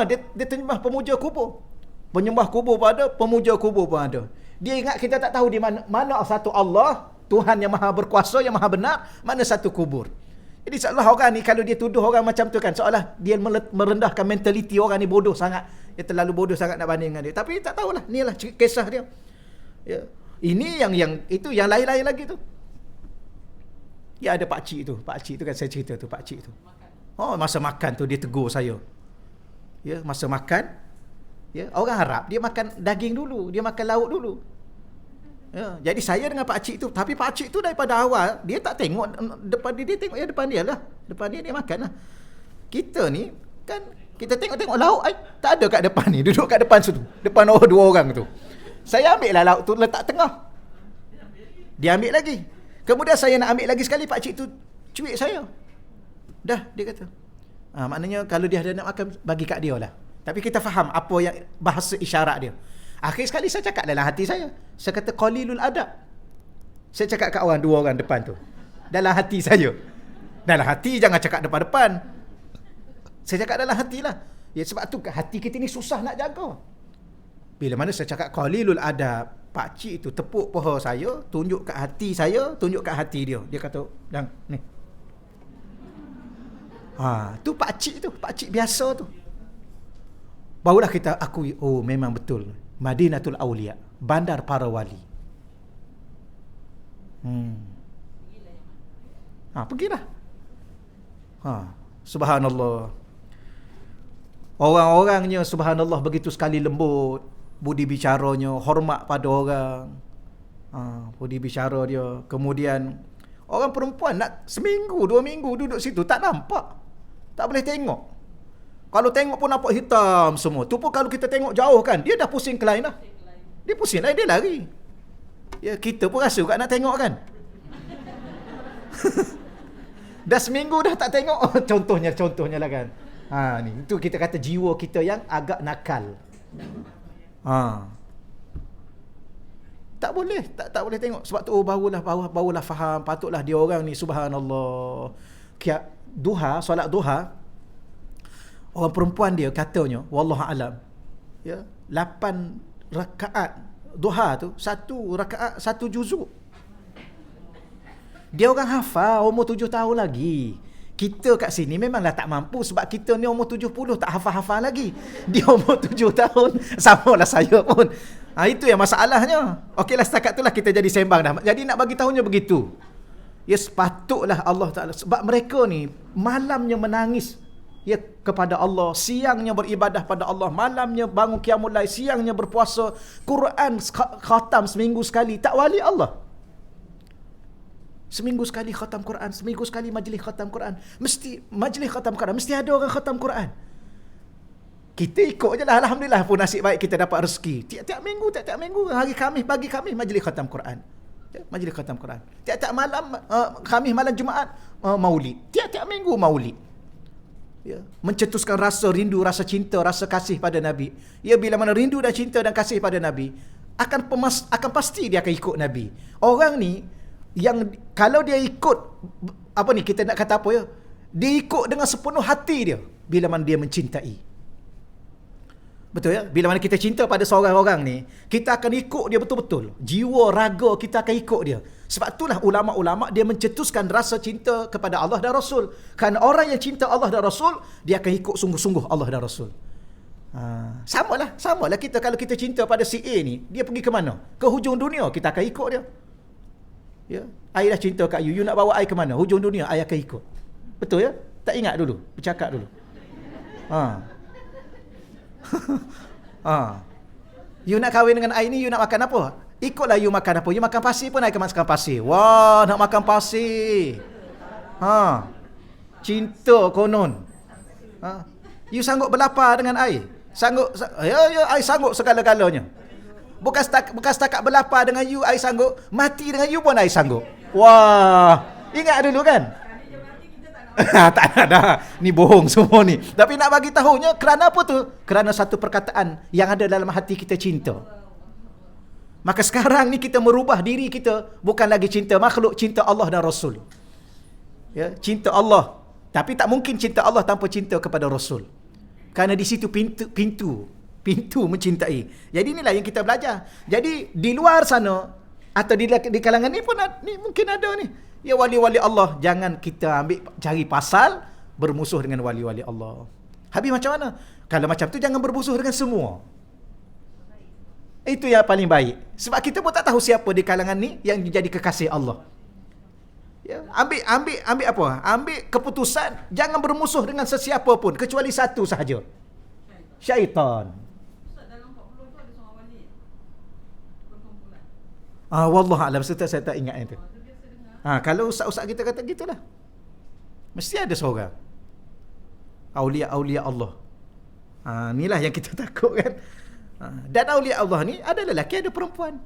Dia penyembah pemuja kubur. Penyembah kubur pun ada, pemuja kubur pun ada. Dia ingat kita tak tahu di mana satu Allah, Tuhan yang maha berkuasa, yang maha benar, mana satu kubur. Jadi seolah orang ni kalau dia tuduh orang macam tu kan, seolah dia merendahkan mentaliti orang ni bodoh sangat. Dia terlalu bodoh sangat nak banding dengan dia. Tapi tak tahulah, inilah kisah dia. Ya. Ini yang itu yang lain-lain lagi tu. Ya ada pak cik tu kan saya cerita tu, pak cik tu. Oh, masa makan tu dia tegur saya. Ya, masa makan, ya, orang Arab dia makan daging dulu, dia makan lauk dulu. Ya, jadi saya dengan pak cik tu, tapi pak cik tu daripada awal dia tak tengok depan dia tengok ya depan dia lah. Depan dia makan lah. Kita ni kan kita tengok lauk tak ada kat depan ni, duduk kat depan situ. Depan dua orang tu. Saya ambil lah lauk tu letak tengah. Dia ambil lagi. Kemudian saya nak ambil lagi sekali, pak cik tu cuik saya. Dah, dia kata. Maknanya kalau dia ada nak makan, bagi kat dia lah. Tapi kita faham apa yang bahasa isyarat dia. Akhir sekali saya cakap dalam hati saya. Saya kata qalilul adab. Saya cakap kat orang, dua orang depan tu. Dalam hati saya. Dalam hati jangan cakap depan-depan. Saya cakap dalam hati lah. Ya, sebab tu hati kita ni susah nak jaga. Bila mana saya cakap qalilul adab, pak cik tu tepuk paha saya, tunjuk kat hati saya, tunjuk kat hati dia. Dia kata, "Dang, ni." Tu pak cik biasa tu. Barulah kita akui, oh memang betul. Madinatul Aulia, bandar para wali. Pergilah. Subhanallah. Orang-orangnya subhanallah begitu sekali lembut, budi bicaranya, hormat pada orang. Budi bicara dia. Kemudian orang perempuan nak seminggu, 2 minggu duduk situ tak nampak. Tak boleh tengok. Kalau tengok pun nampak hitam semua. Tu pun kalau kita tengok jauh kan, dia dah pusing kelain dah. Dia pusing lah, dia lari. Ya, kita pun rasa kat nak tengok kan. Dah seminggu dah tak tengok. Contohnya lah kan. Ni itu kita kata jiwa kita yang agak nakal. Tak boleh, tak boleh tengok. Sebab tu barulah faham, patutlah dia orang ni subhanallah. Duha, solat duha, orang perempuan dia katanya wallahu alam, ya, 8 rakaat duha tu, 1 rakaat 1 juzuk. Dia orang hafal umur 7 tahun lagi. Kita kat sini memanglah tak mampu sebab kita ni umur 70 tak hafal-hafal lagi. Dia umur 7 tahun, samalah saya pun. Itu yang masalahnya. Okeylah, setakat itulah kita jadi sembang dah. Jadi nak bagi tahunya begitu. Ya, sepatutlah Allah Ta'ala, sebab mereka ni malamnya menangis ya kepada Allah, siangnya beribadah pada Allah, malamnya bangun qiyamul lail, siangnya berpuasa, Quran khatam seminggu sekali, tak wali Allah. Seminggu sekali khatam Quran, seminggu sekali majlis khatam Quran. Mesti majlis khatam Quran, mesti ada orang khatam Quran. Kita ikut je lah, alhamdulillah pun nasib baik kita dapat rezeki. Tiap-tiap minggu, hari Khamis, pagi Khamis majlis khatam Quran. Majlis khatam Quran. Tiap-tiap malam Khamis malam Jumaat maulid. Tiap-tiap minggu maulid. Ya, mencetuskan rasa rindu, rasa cinta, rasa kasih pada Nabi. Ya, bila mana rindu dan cinta dan kasih pada Nabi, akan pasti dia akan ikut Nabi. Orang ni yang kalau dia ikut kita nak kata apa ya? Dia ikut dengan sepenuh hati dia bila mana dia mencintai. Betul ya? Bila mana kita cinta pada seorang orang ni, kita akan ikut dia betul-betul. Jiwa, raga kita akan ikut dia. Sebab itulah ulama-ulama dia mencetuskan rasa cinta kepada Allah dan Rasul. Kerana orang yang cinta Allah dan Rasul, dia akan ikut sungguh-sungguh Allah dan Rasul. Samalah kita kalau kita cinta pada si A ni, dia pergi ke mana? Ke hujung dunia, kita akan ikut dia. Ya, I dah cinta kat you nak bawa I ke mana? Hujung dunia, I akan ikut. Betul ya? Tak ingat dulu, bercakap dulu. You nak kahwin dengan I ni, you nak makan apa? Ikutlah you makan apa. You makan pasir pun I akan makan pasir. Wah, nak makan pasir. Cinta konon. You sanggup berlapar dengan I? Sanggup? Ya, I sanggup segala-galanya. Bukan setakat berlapar dengan you, I sanggup. Mati dengan you pun I sanggup. Wah, ingat dulu kan? Tak ada. Ni bohong semua ni. Tapi nak bagi tahunya kerana apa tu? Kerana satu perkataan yang ada dalam hati kita cinta. Maka sekarang ni kita merubah diri kita, bukan lagi cinta makhluk, cinta Allah dan Rasul. Ya, cinta Allah. Tapi tak mungkin cinta Allah tanpa cinta kepada Rasul. Kerana di situ pintu mencintai. Jadi inilah yang kita belajar. Jadi di luar sana atau di kalangan ni pun ni mungkin ada ni. Ya, wali-wali Allah, jangan kita cari pasal bermusuh dengan wali-wali Allah. Habis macam mana? Kalau macam tu jangan bermusuh dengan semua. Itu yang paling baik. Sebab kita pun tak tahu siapa di kalangan ni yang jadi kekasih Allah. Ya, ambil apa? Ambil keputusan jangan bermusuh dengan sesiapa pun kecuali satu sahaja. Syaitan. Wallahu alam, saya tak ingat itu. Kalau ustaz-ustaz kita kata gitulah. Mesti ada seorang aulia-aulia Allah. Inilah yang kita takut kan. Dan aulia Allah ni ada lelaki ada perempuan.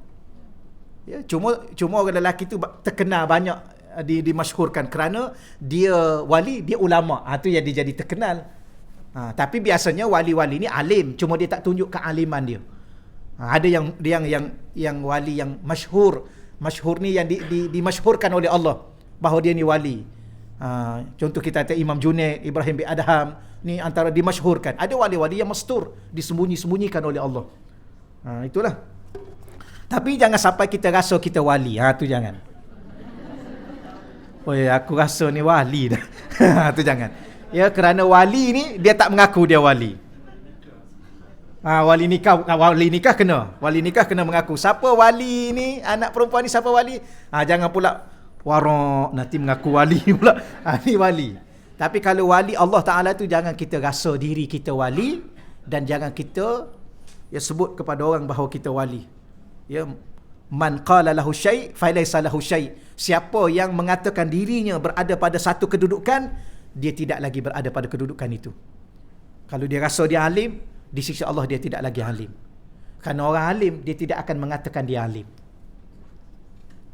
Ya, cuma orang lelaki tu terkenal banyak dimasyhurkan kerana dia wali, dia ulama. Tu yang dia jadi terkenal. Tapi biasanya wali-wali ni alim, cuma dia tak tunjuk kealiman dia. Ada yang wali yang masyhur ni yang dimasyhurkan oleh Allah bahawa dia ni wali. Contoh kita kata Imam Junaid, Ibrahim bin Adham, ni antara dimasyhurkan. Ada wali-wali yang mastur, disembunyi-sembunyikan oleh Allah. Itulah. Tapi jangan sampai kita rasa kita wali. Tu jangan. Aku rasa ni wali dah. Tu jangan. Ya, kerana wali ni dia tak mengaku dia wali. Wali nikah kena. Wali nikah kena mengaku. Siapa wali ni? Anak perempuan ni siapa wali? Jangan pula warak nanti mengaku wali pula. Ni wali. Tapi kalau wali Allah Ta'ala tu jangan kita rasa diri kita wali dan jangan kita sebut kepada orang bahawa kita wali. Ya, man qala lahu syai' fa laysa lahu syai'. Siapa yang mengatakan dirinya berada pada satu kedudukan, dia tidak lagi berada pada kedudukan itu. Kalau dia rasa dia alim, di sisi Allah dia tidak lagi alim. Kerana orang alim dia tidak akan mengatakan dia alim.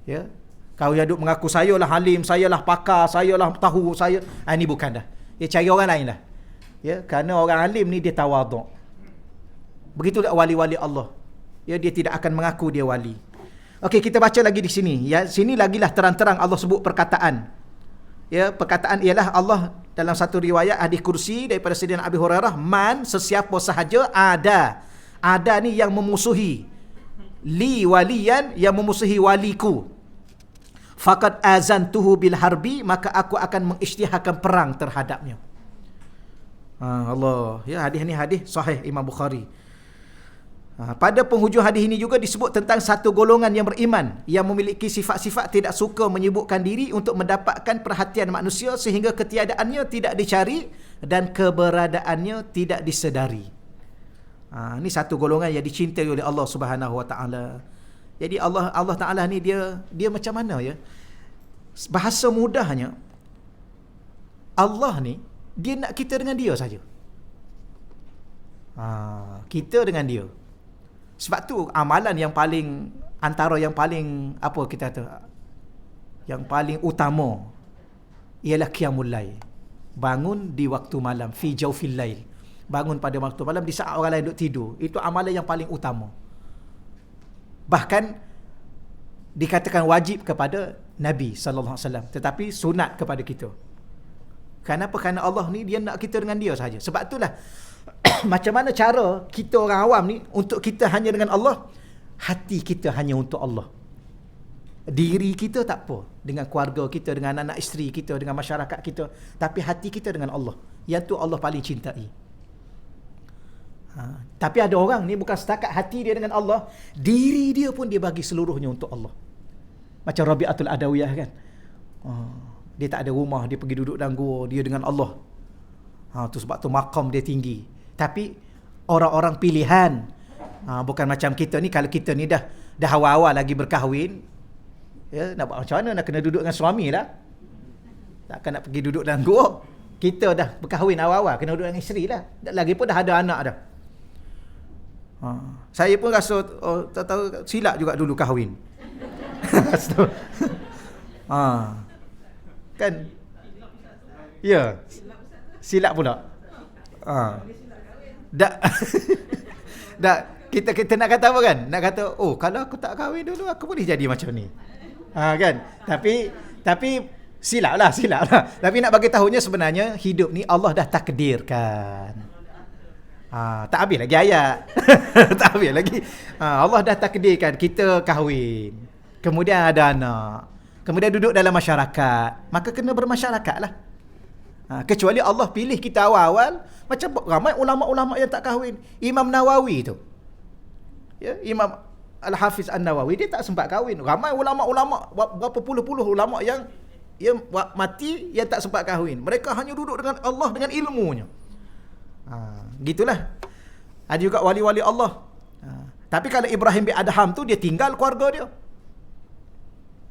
Ya. Kau yang duk mengaku saya lah alim, saya lah pakar, saya lah tahu, saya ini bukan dah. Dia cari orang lain lah. Ya, kerana orang alim ni dia tawaduk. Begitulah wali-wali Allah. Ya, dia tidak akan mengaku dia wali. Okey, kita baca lagi di sini. Ya, sini lagilah terang-terang Allah sebut perkataan. Ya, perkataan ialah Allah dalam satu riwayat hadis kursi daripada Sayyidina Abi Hurairah, man sesiapa sahaja ada ni yang memusuhi li waliyan, yang memusuhi waliku, faqad azantuhu bil harbi, maka aku akan mengisytiharkan perang terhadapnya. Allah, ya, hadis ni hadis sahih Imam Bukhari. Pada penghujung hadis ini juga disebut tentang satu golongan yang beriman yang memiliki sifat-sifat tidak suka menyibukkan diri untuk mendapatkan perhatian manusia sehingga ketiadaannya tidak dicari dan keberadaannya tidak disedari. Ini satu golongan yang dicintai oleh Allah Subhanahu Wa Taala. Jadi Allah Taala ni dia macam mana ya? Bahasa mudahnya, Allah ni dia nak kita dengan dia saja. Kita dengan dia. Sebab tu amalan yang paling, antara yang paling apa kita kata, yang paling utama ialah qiyamul lail. Bangun di waktu malam, fi jawfil lail. Bangun pada waktu malam di saat orang lain duduk tidur. Itu amalan yang paling utama. Bahkan dikatakan wajib kepada Nabi sallallahu alaihi wasallam, tetapi sunat kepada kita. Kenapa? Kerana Allah ni dia nak kita dengan dia saja. Sebab itulah macam mana cara kita orang awam ni untuk kita hanya dengan Allah, hati kita hanya untuk Allah. Diri kita tak apa, dengan keluarga kita, dengan anak isteri kita, dengan masyarakat kita, tapi hati kita dengan Allah. Yang tu Allah paling cintai. Tapi ada orang ni bukan setakat hati dia dengan Allah, diri dia pun dia bagi seluruhnya untuk Allah. Macam Rabi'atul Adawiyah kan. Dia tak ada rumah, dia pergi duduk dalam gua, dia dengan Allah. Tu sebab tu makam dia tinggi. Tapi orang-orang pilihan, bukan macam kita ni. Kalau kita ni dah awal-awal lagi berkahwin, ya, nak buat macam mana? Nak kena duduk dengan suami lah. Takkan nak pergi duduk dalam gua. Kita dah berkahwin awal-awal, kena duduk dengan isteri lah. Lagi pun dah ada anak dah. Saya pun rasa tak tahu silap juga dulu kahwin. Kan? Ya. Silap pula. Kita nak kata apa kan? Nak kata, kalau aku tak kahwin dulu, aku boleh jadi macam ni. Kan? Tapi silap lah. Tapi nak bagi tahunya sebenarnya hidup ni Allah dah takdirkan. Tak habis lagi ayat. Tak habis lagi. Allah dah takdirkan kita kahwin. Kemudian ada anak. Kemudian duduk dalam masyarakat. Maka kena bermasyarakat lah. Kecuali Allah pilih kita awal-awal, macam ramai ulama-ulama yang tak kahwin. Imam Nawawi tu, ya, Imam Al-Hafiz An-Nawawi, dia tak sempat kahwin. Ramai ulama-ulama, berapa puluh-puluh ulama yang mati, yang tak sempat kahwin. Mereka hanya duduk dengan Allah dengan ilmunya. Gitulah. Ada juga wali-wali Allah. Tapi kalau Ibrahim bin Adham tu, dia tinggal keluarga dia.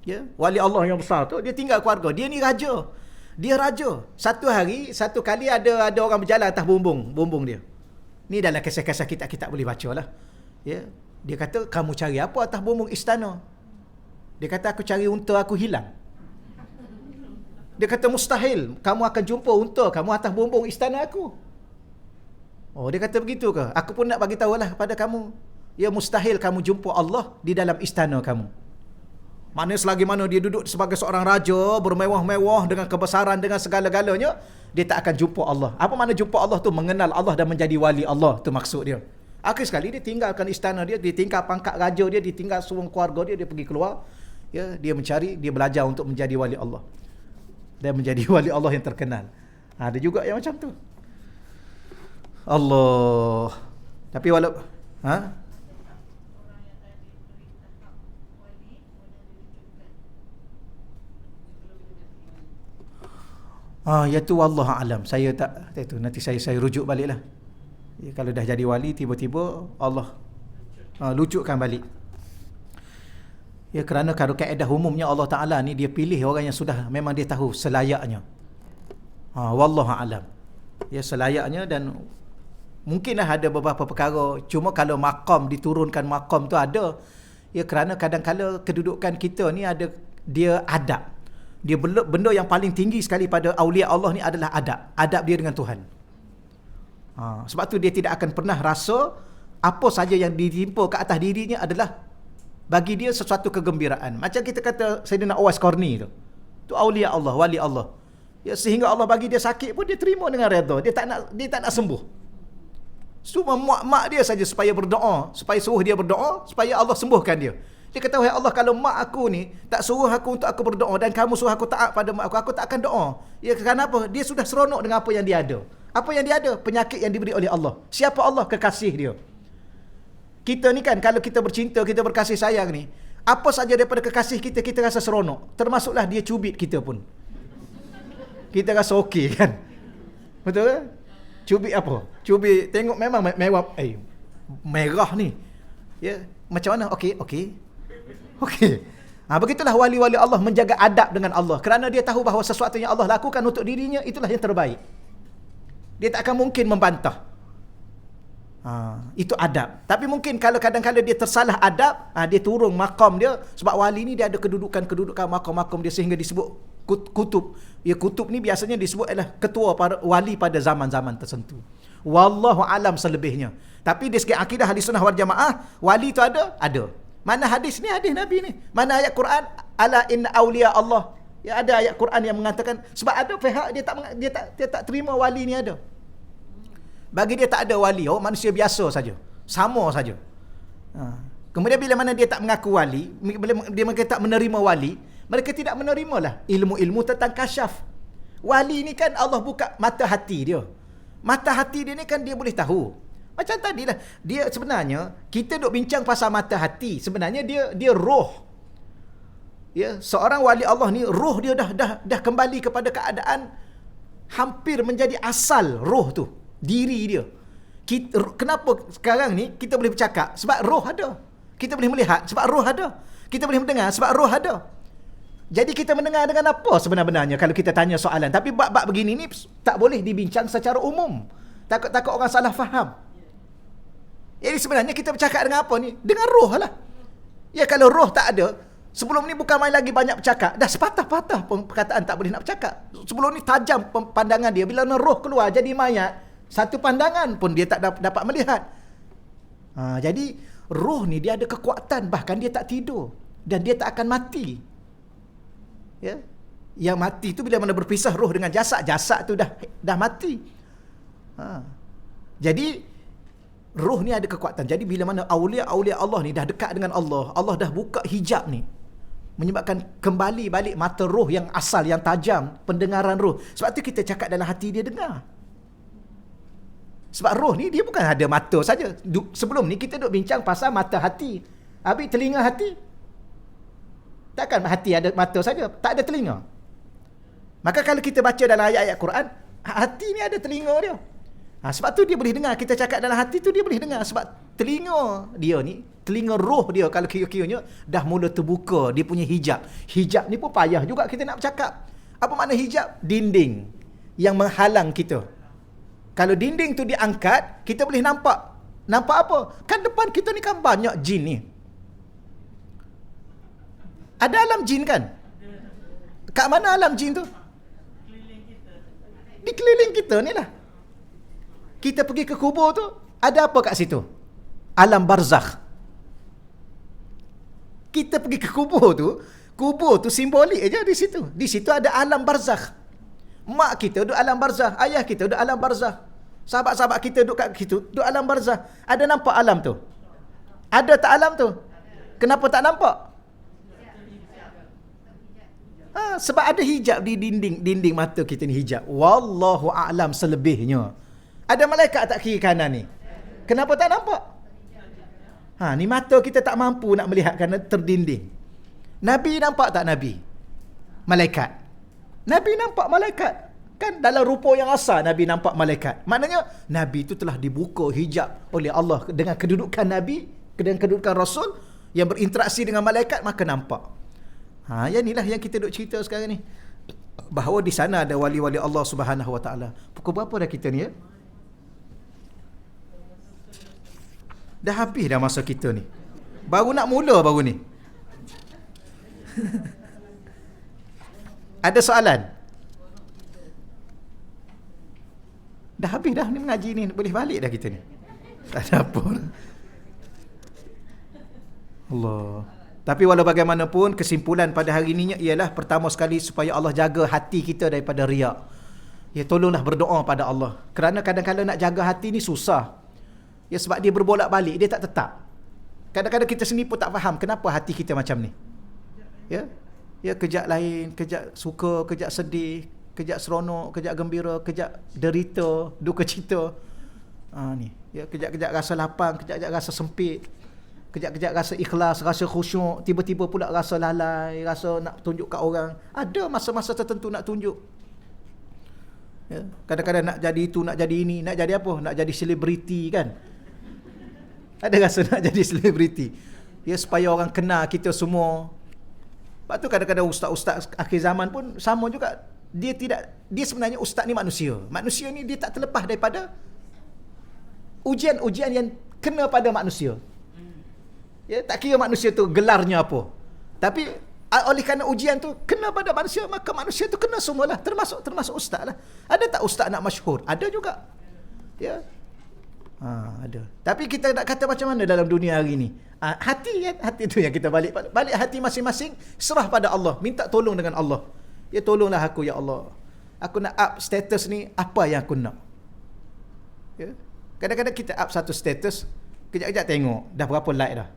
Ya, wali Allah yang besar tu, dia tinggal keluarga. Dia ni raja. Dia raja. Satu kali ada orang berjalan atas bumbung dia. Ni dalam kisah-kisah kita boleh baca lah. Ya. Dia kata, kamu cari apa atas bumbung istana? Dia kata, aku cari unta aku hilang. Dia kata, mustahil kamu akan jumpa unta kamu atas bumbung istana aku. Oh, dia kata begitu ke? Aku pun nak bagi tahulah kepada kamu. Ya, mustahil kamu jumpa Allah di dalam istana kamu. Mana selagi mana dia duduk sebagai seorang raja, bermewah-mewah dengan kebesaran, dengan segala-galanya, dia tak akan jumpa Allah. Apa makna jumpa Allah tu? Mengenal Allah dan menjadi wali Allah, tu maksud dia. Akhir sekali dia tinggalkan istana dia, dia tinggal pangkat raja dia, dia tinggal semua keluarga dia, dia pergi keluar. Ya, dia mencari, dia belajar untuk menjadi wali Allah. Dan menjadi wali Allah yang terkenal. Ada juga yang macam tu. Allah. Tapi iaitu wallah alam. Saya tak itu, nanti saya rujuk baliklah. Ya, kalau dah jadi wali tiba-tiba Allah lucutkan balik. Ya, kerana kalau kaedah umumnya Allah Taala ni dia pilih orang yang sudah memang dia tahu selayaknya. Wallahu alam. Ya, selayaknya. Dan mungkinlah ada beberapa perkara, cuma kalau maqam diturunkan maqam tu ada. Ya, kerana kadang-kala kedudukan kita ni ada dia adab. Dia benda yang paling tinggi sekali pada awliya Allah ni adalah adab dia dengan Tuhan. Sebab tu dia tidak akan pernah rasa apa saja yang ditimpa ke atas dirinya adalah bagi dia sesuatu kegembiraan. Macam kita kata Sayyidina Uwais Qarni tu. Tu awliya Allah, wali Allah. Ya, sehingga Allah bagi dia sakit pun dia terima dengan redha. Dia tak nak sembuh. Cuma mak dia saja supaya berdoa, supaya suruh dia berdoa supaya Allah sembuhkan dia. Dia kata, wahai Allah, kalau mak aku ni tak suruh aku untuk aku berdoa dan kamu suruh aku taat pada mak aku tak akan doa. Ya, kenapa? Dia sudah seronok dengan apa yang dia ada. Apa yang dia ada? Penyakit yang diberi oleh Allah. Siapa Allah? Kekasih dia. Kita ni kan, kalau kita bercinta, kita berkasih sayang ni, apa saja daripada kekasih kita, kita rasa seronok. Termasuklah dia cubit kita pun. Kita rasa okey kan? Betul kan? Cubit apa? Cubit, tengok memang mewah. Merah ni. Ya, macam mana? Okey. Begitulah wali-wali Allah menjaga adab dengan Allah. Kerana dia tahu bahawa sesuatu yang Allah lakukan untuk dirinya, itulah yang terbaik. Dia tak akan mungkin membantah. Itu adab. Tapi mungkin kalau kadang-kadang dia tersalah adab, dia turun maqam dia. Sebab wali ni dia ada kedudukan maqam-maqam dia sehingga disebut kutub. Ya, kutub ni biasanya disebut adalah ketua para wali pada zaman-zaman tertentu. Wallahu alam selebihnya. Tapi di segi akidah ahli sunnah wal jamaah, wali tu ada? Ada. Mana hadis ni? Hadis Nabi ni. Mana ayat Quran? Ala inna awliya Allah. Ya, ada ayat Quran yang mengatakan, sebab ada pihak dia tak terima wali ni ada. Bagi dia tak ada wali, manusia biasa saja. Sama saja. Kemudian bila mana dia tak mengaku wali, dia mereka tak menerima wali, mereka tidak menerimalah ilmu-ilmu tentang kasyaf. Wali ni kan Allah buka mata hati dia. Mata hati dia ni kan dia boleh tahu. Macam tadilah, dia sebenarnya kita duk bincang pasal mata hati, sebenarnya dia roh. Ya, seorang wali Allah ni roh dia dah kembali kepada keadaan hampir menjadi asal roh tu. Diri dia. Kenapa sekarang ni kita boleh bercakap? Sebab roh ada. Kita boleh melihat sebab roh ada. Kita boleh mendengar sebab roh ada. Jadi kita mendengar dengan apa sebenarnya kalau kita tanya soalan? Tapi bab-bab begini ni tak boleh dibincang secara umum. Takut orang salah faham. Jadi sebenarnya kita bercakap dengan apa ni? Dengan roh lah. Ya, kalau roh tak ada, sebelum ni bukan main lagi banyak bercakap. Dah sepatah-patah perkataan tak boleh nak bercakap. Sebelum ni tajam pandangan dia. Bila roh keluar jadi mayat, satu pandangan pun dia tak dapat melihat. Jadi roh ni dia ada kekuatan, bahkan dia tak tidur dan dia tak akan mati. Ya, yang mati tu bila mana berpisah roh dengan jasad tu dah mati. Jadi roh ni ada kekuatan. Jadi bila mana awliya Allah ni dah dekat dengan Allah, Allah dah buka hijab ni, menyebabkan kembali balik mata roh yang asal, yang tajam, pendengaran roh. Sebab tu kita cakap dalam hati dia dengar. Sebab roh ni dia bukan ada mata saja. Sebelum ni kita duk bincang pasal mata hati. Habis telinga hati. Takkan hati ada mata saja, tak ada telinga. Maka kalau kita baca dalam ayat-ayat Quran, hati ni ada telinga dia. Sebab tu dia boleh dengar. Kita cakap dalam hati tu dia boleh dengar. Sebab telinga dia ni, telinga roh dia kalau kira-kiranya dah mula terbuka, dia punya hijab. Hijab ni pun payah juga kita nak bercakap. Apa makna hijab? Dinding yang menghalang kita. Kalau dinding tu diangkat, kita boleh nampak. Nampak apa? Kan depan kita ni kan banyak jin ni. Ada alam jin kan? Kat mana alam jin tu? Di keliling kita ni lah. Kita pergi ke kubur tu, ada apa kat situ? Alam barzakh. Kita pergi ke kubur tu simbolik aja di situ. Di situ ada alam barzakh. Mak kita duduk alam barzakh, ayah kita duduk alam barzakh. Sahabat-sahabat kita duduk kat situ, duduk alam barzakh. Ada nampak alam tu? Ada tak alam tu? Kenapa tak nampak? Sebab ada hijab di dinding mata kita ni, hijab. Wallahu a'lam selebihnya. Ada malaikat tak kiri kanan ni? Kenapa tak nampak? Ni mata kita tak mampu nak melihat kerana terdinding. Nabi nampak tak Nabi? Malaikat. Nabi nampak malaikat. Kan dalam rupa yang asal Nabi nampak malaikat. Maknanya Nabi itu telah dibuka hijab oleh Allah dengan kedudukan Nabi, dengan kedudukan Rasul yang berinteraksi dengan malaikat, maka nampak. Yang inilah yang kita duk cerita sekarang ni. Bahawa di sana ada wali-wali Allah Subhanahu Wa Taala. Pukul berapa dah kita ni ya? Dah habis dah masa kita ni. Baru nak mula baru ni. Ada soalan? Dah habis dah ni mengaji ni. Boleh balik dah kita ni. Tak ada apa. Allah. Tapi walau bagaimanapun, kesimpulan pada hari ini ialah pertama sekali supaya Allah jaga hati kita daripada riak. Ya, tolonglah berdoa pada Allah. Kerana kadang-kadang nak jaga hati ni susah. Ya, sebab dia berbolak-balik, dia tak tetap. Kadang-kadang kita sendiri pun tak faham kenapa hati kita macam ni. Ya, kejap lain, kejap suka, kejap sedih, kejap seronok, kejap gembira, kejap derita, duka cita. Ni. Ya, kejap-kejap rasa lapang, kejap-kejap rasa sempit. Kejap-kejap rasa ikhlas, rasa khusyuk, tiba-tiba pula rasa lalai, rasa nak tunjuk kat orang. Ada masa-masa tertentu nak tunjuk. Ya, kadang-kadang nak jadi itu, nak jadi ini, nak jadi apa? Nak jadi selebriti kan? Ada rasa nak jadi selebriti. Ya, supaya orang kenal kita semua. Lepas tu kadang-kadang ustaz-ustaz akhir zaman pun sama juga. Dia sebenarnya ustaz ni manusia. Manusia ni dia tak terlepas daripada ujian-ujian yang kena pada manusia. Ya, tak kira manusia tu gelarnya apa. Tapi oleh kerana ujian tu kena pada manusia, maka manusia tu kena semualah, termasuk ustaz lah. Ada tak ustaz nak masyhur? Ada juga. Ya. Ada. Tapi kita nak kata macam mana dalam dunia hari ni? Hati tu yang kita balik hati masing-masing, serah pada Allah, minta tolong dengan Allah. Ya, tolonglah aku ya Allah. Aku nak up status ni apa yang aku nak. Ya. Kadang-kadang kita up satu status, kejap-kejap tengok dah berapa like dah.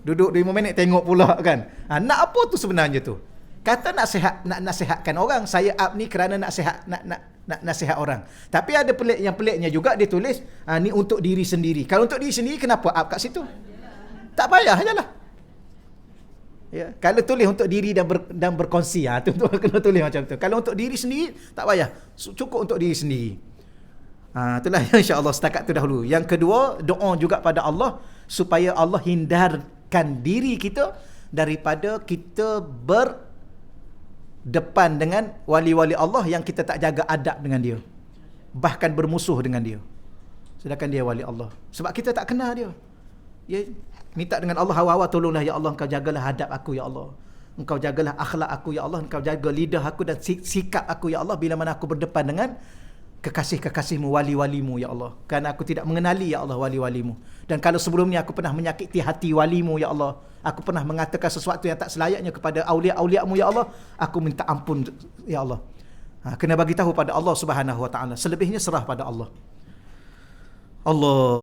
Duduk 5 minit tengok pula kan. Nak apa tu sebenarnya tu? Kata nak nasihatkan orang. Saya up ni kerana nak nasihat orang. Tapi ada peliknya juga dia tulis ni untuk diri sendiri. Kalau untuk diri sendiri kenapa up kat situ? Tak payah ajalah. Ya, kalau tulis untuk diri dan berkongsi, tu kena tulis macam tu. Kalau untuk diri sendiri tak payah. Cukup untuk diri sendiri. Itulah insya-Allah setakat tu dahulu. Yang kedua, doa juga pada Allah supaya Allah hindarkan diri kita daripada kita berdepan dengan wali-wali Allah yang kita tak jaga adab dengan dia, bahkan bermusuh dengan dia, sedangkan dia wali Allah. Sebab kita tak kenal dia. Ya, minta dengan Allah awal-awal, tolonglah ya Allah, engkau jagalah adab aku ya Allah, engkau jagalah akhlak aku ya Allah, engkau jaga lidah aku dan sikap aku ya Allah bila mana aku berdepan dengan kekasih-kekasihmu, wali-walimu ya Allah. Kerana aku tidak mengenali ya Allah wali-walimu. Dan kalau sebelum ni aku pernah menyakiti hati walimu ya Allah, aku pernah mengatakan sesuatu yang tak selayaknya kepada aulia-auliamu ya Allah, aku minta ampun ya Allah. Kena bagi tahu pada Allah Subhanahu Wa Taala. Selebihnya serah pada Allah. Allah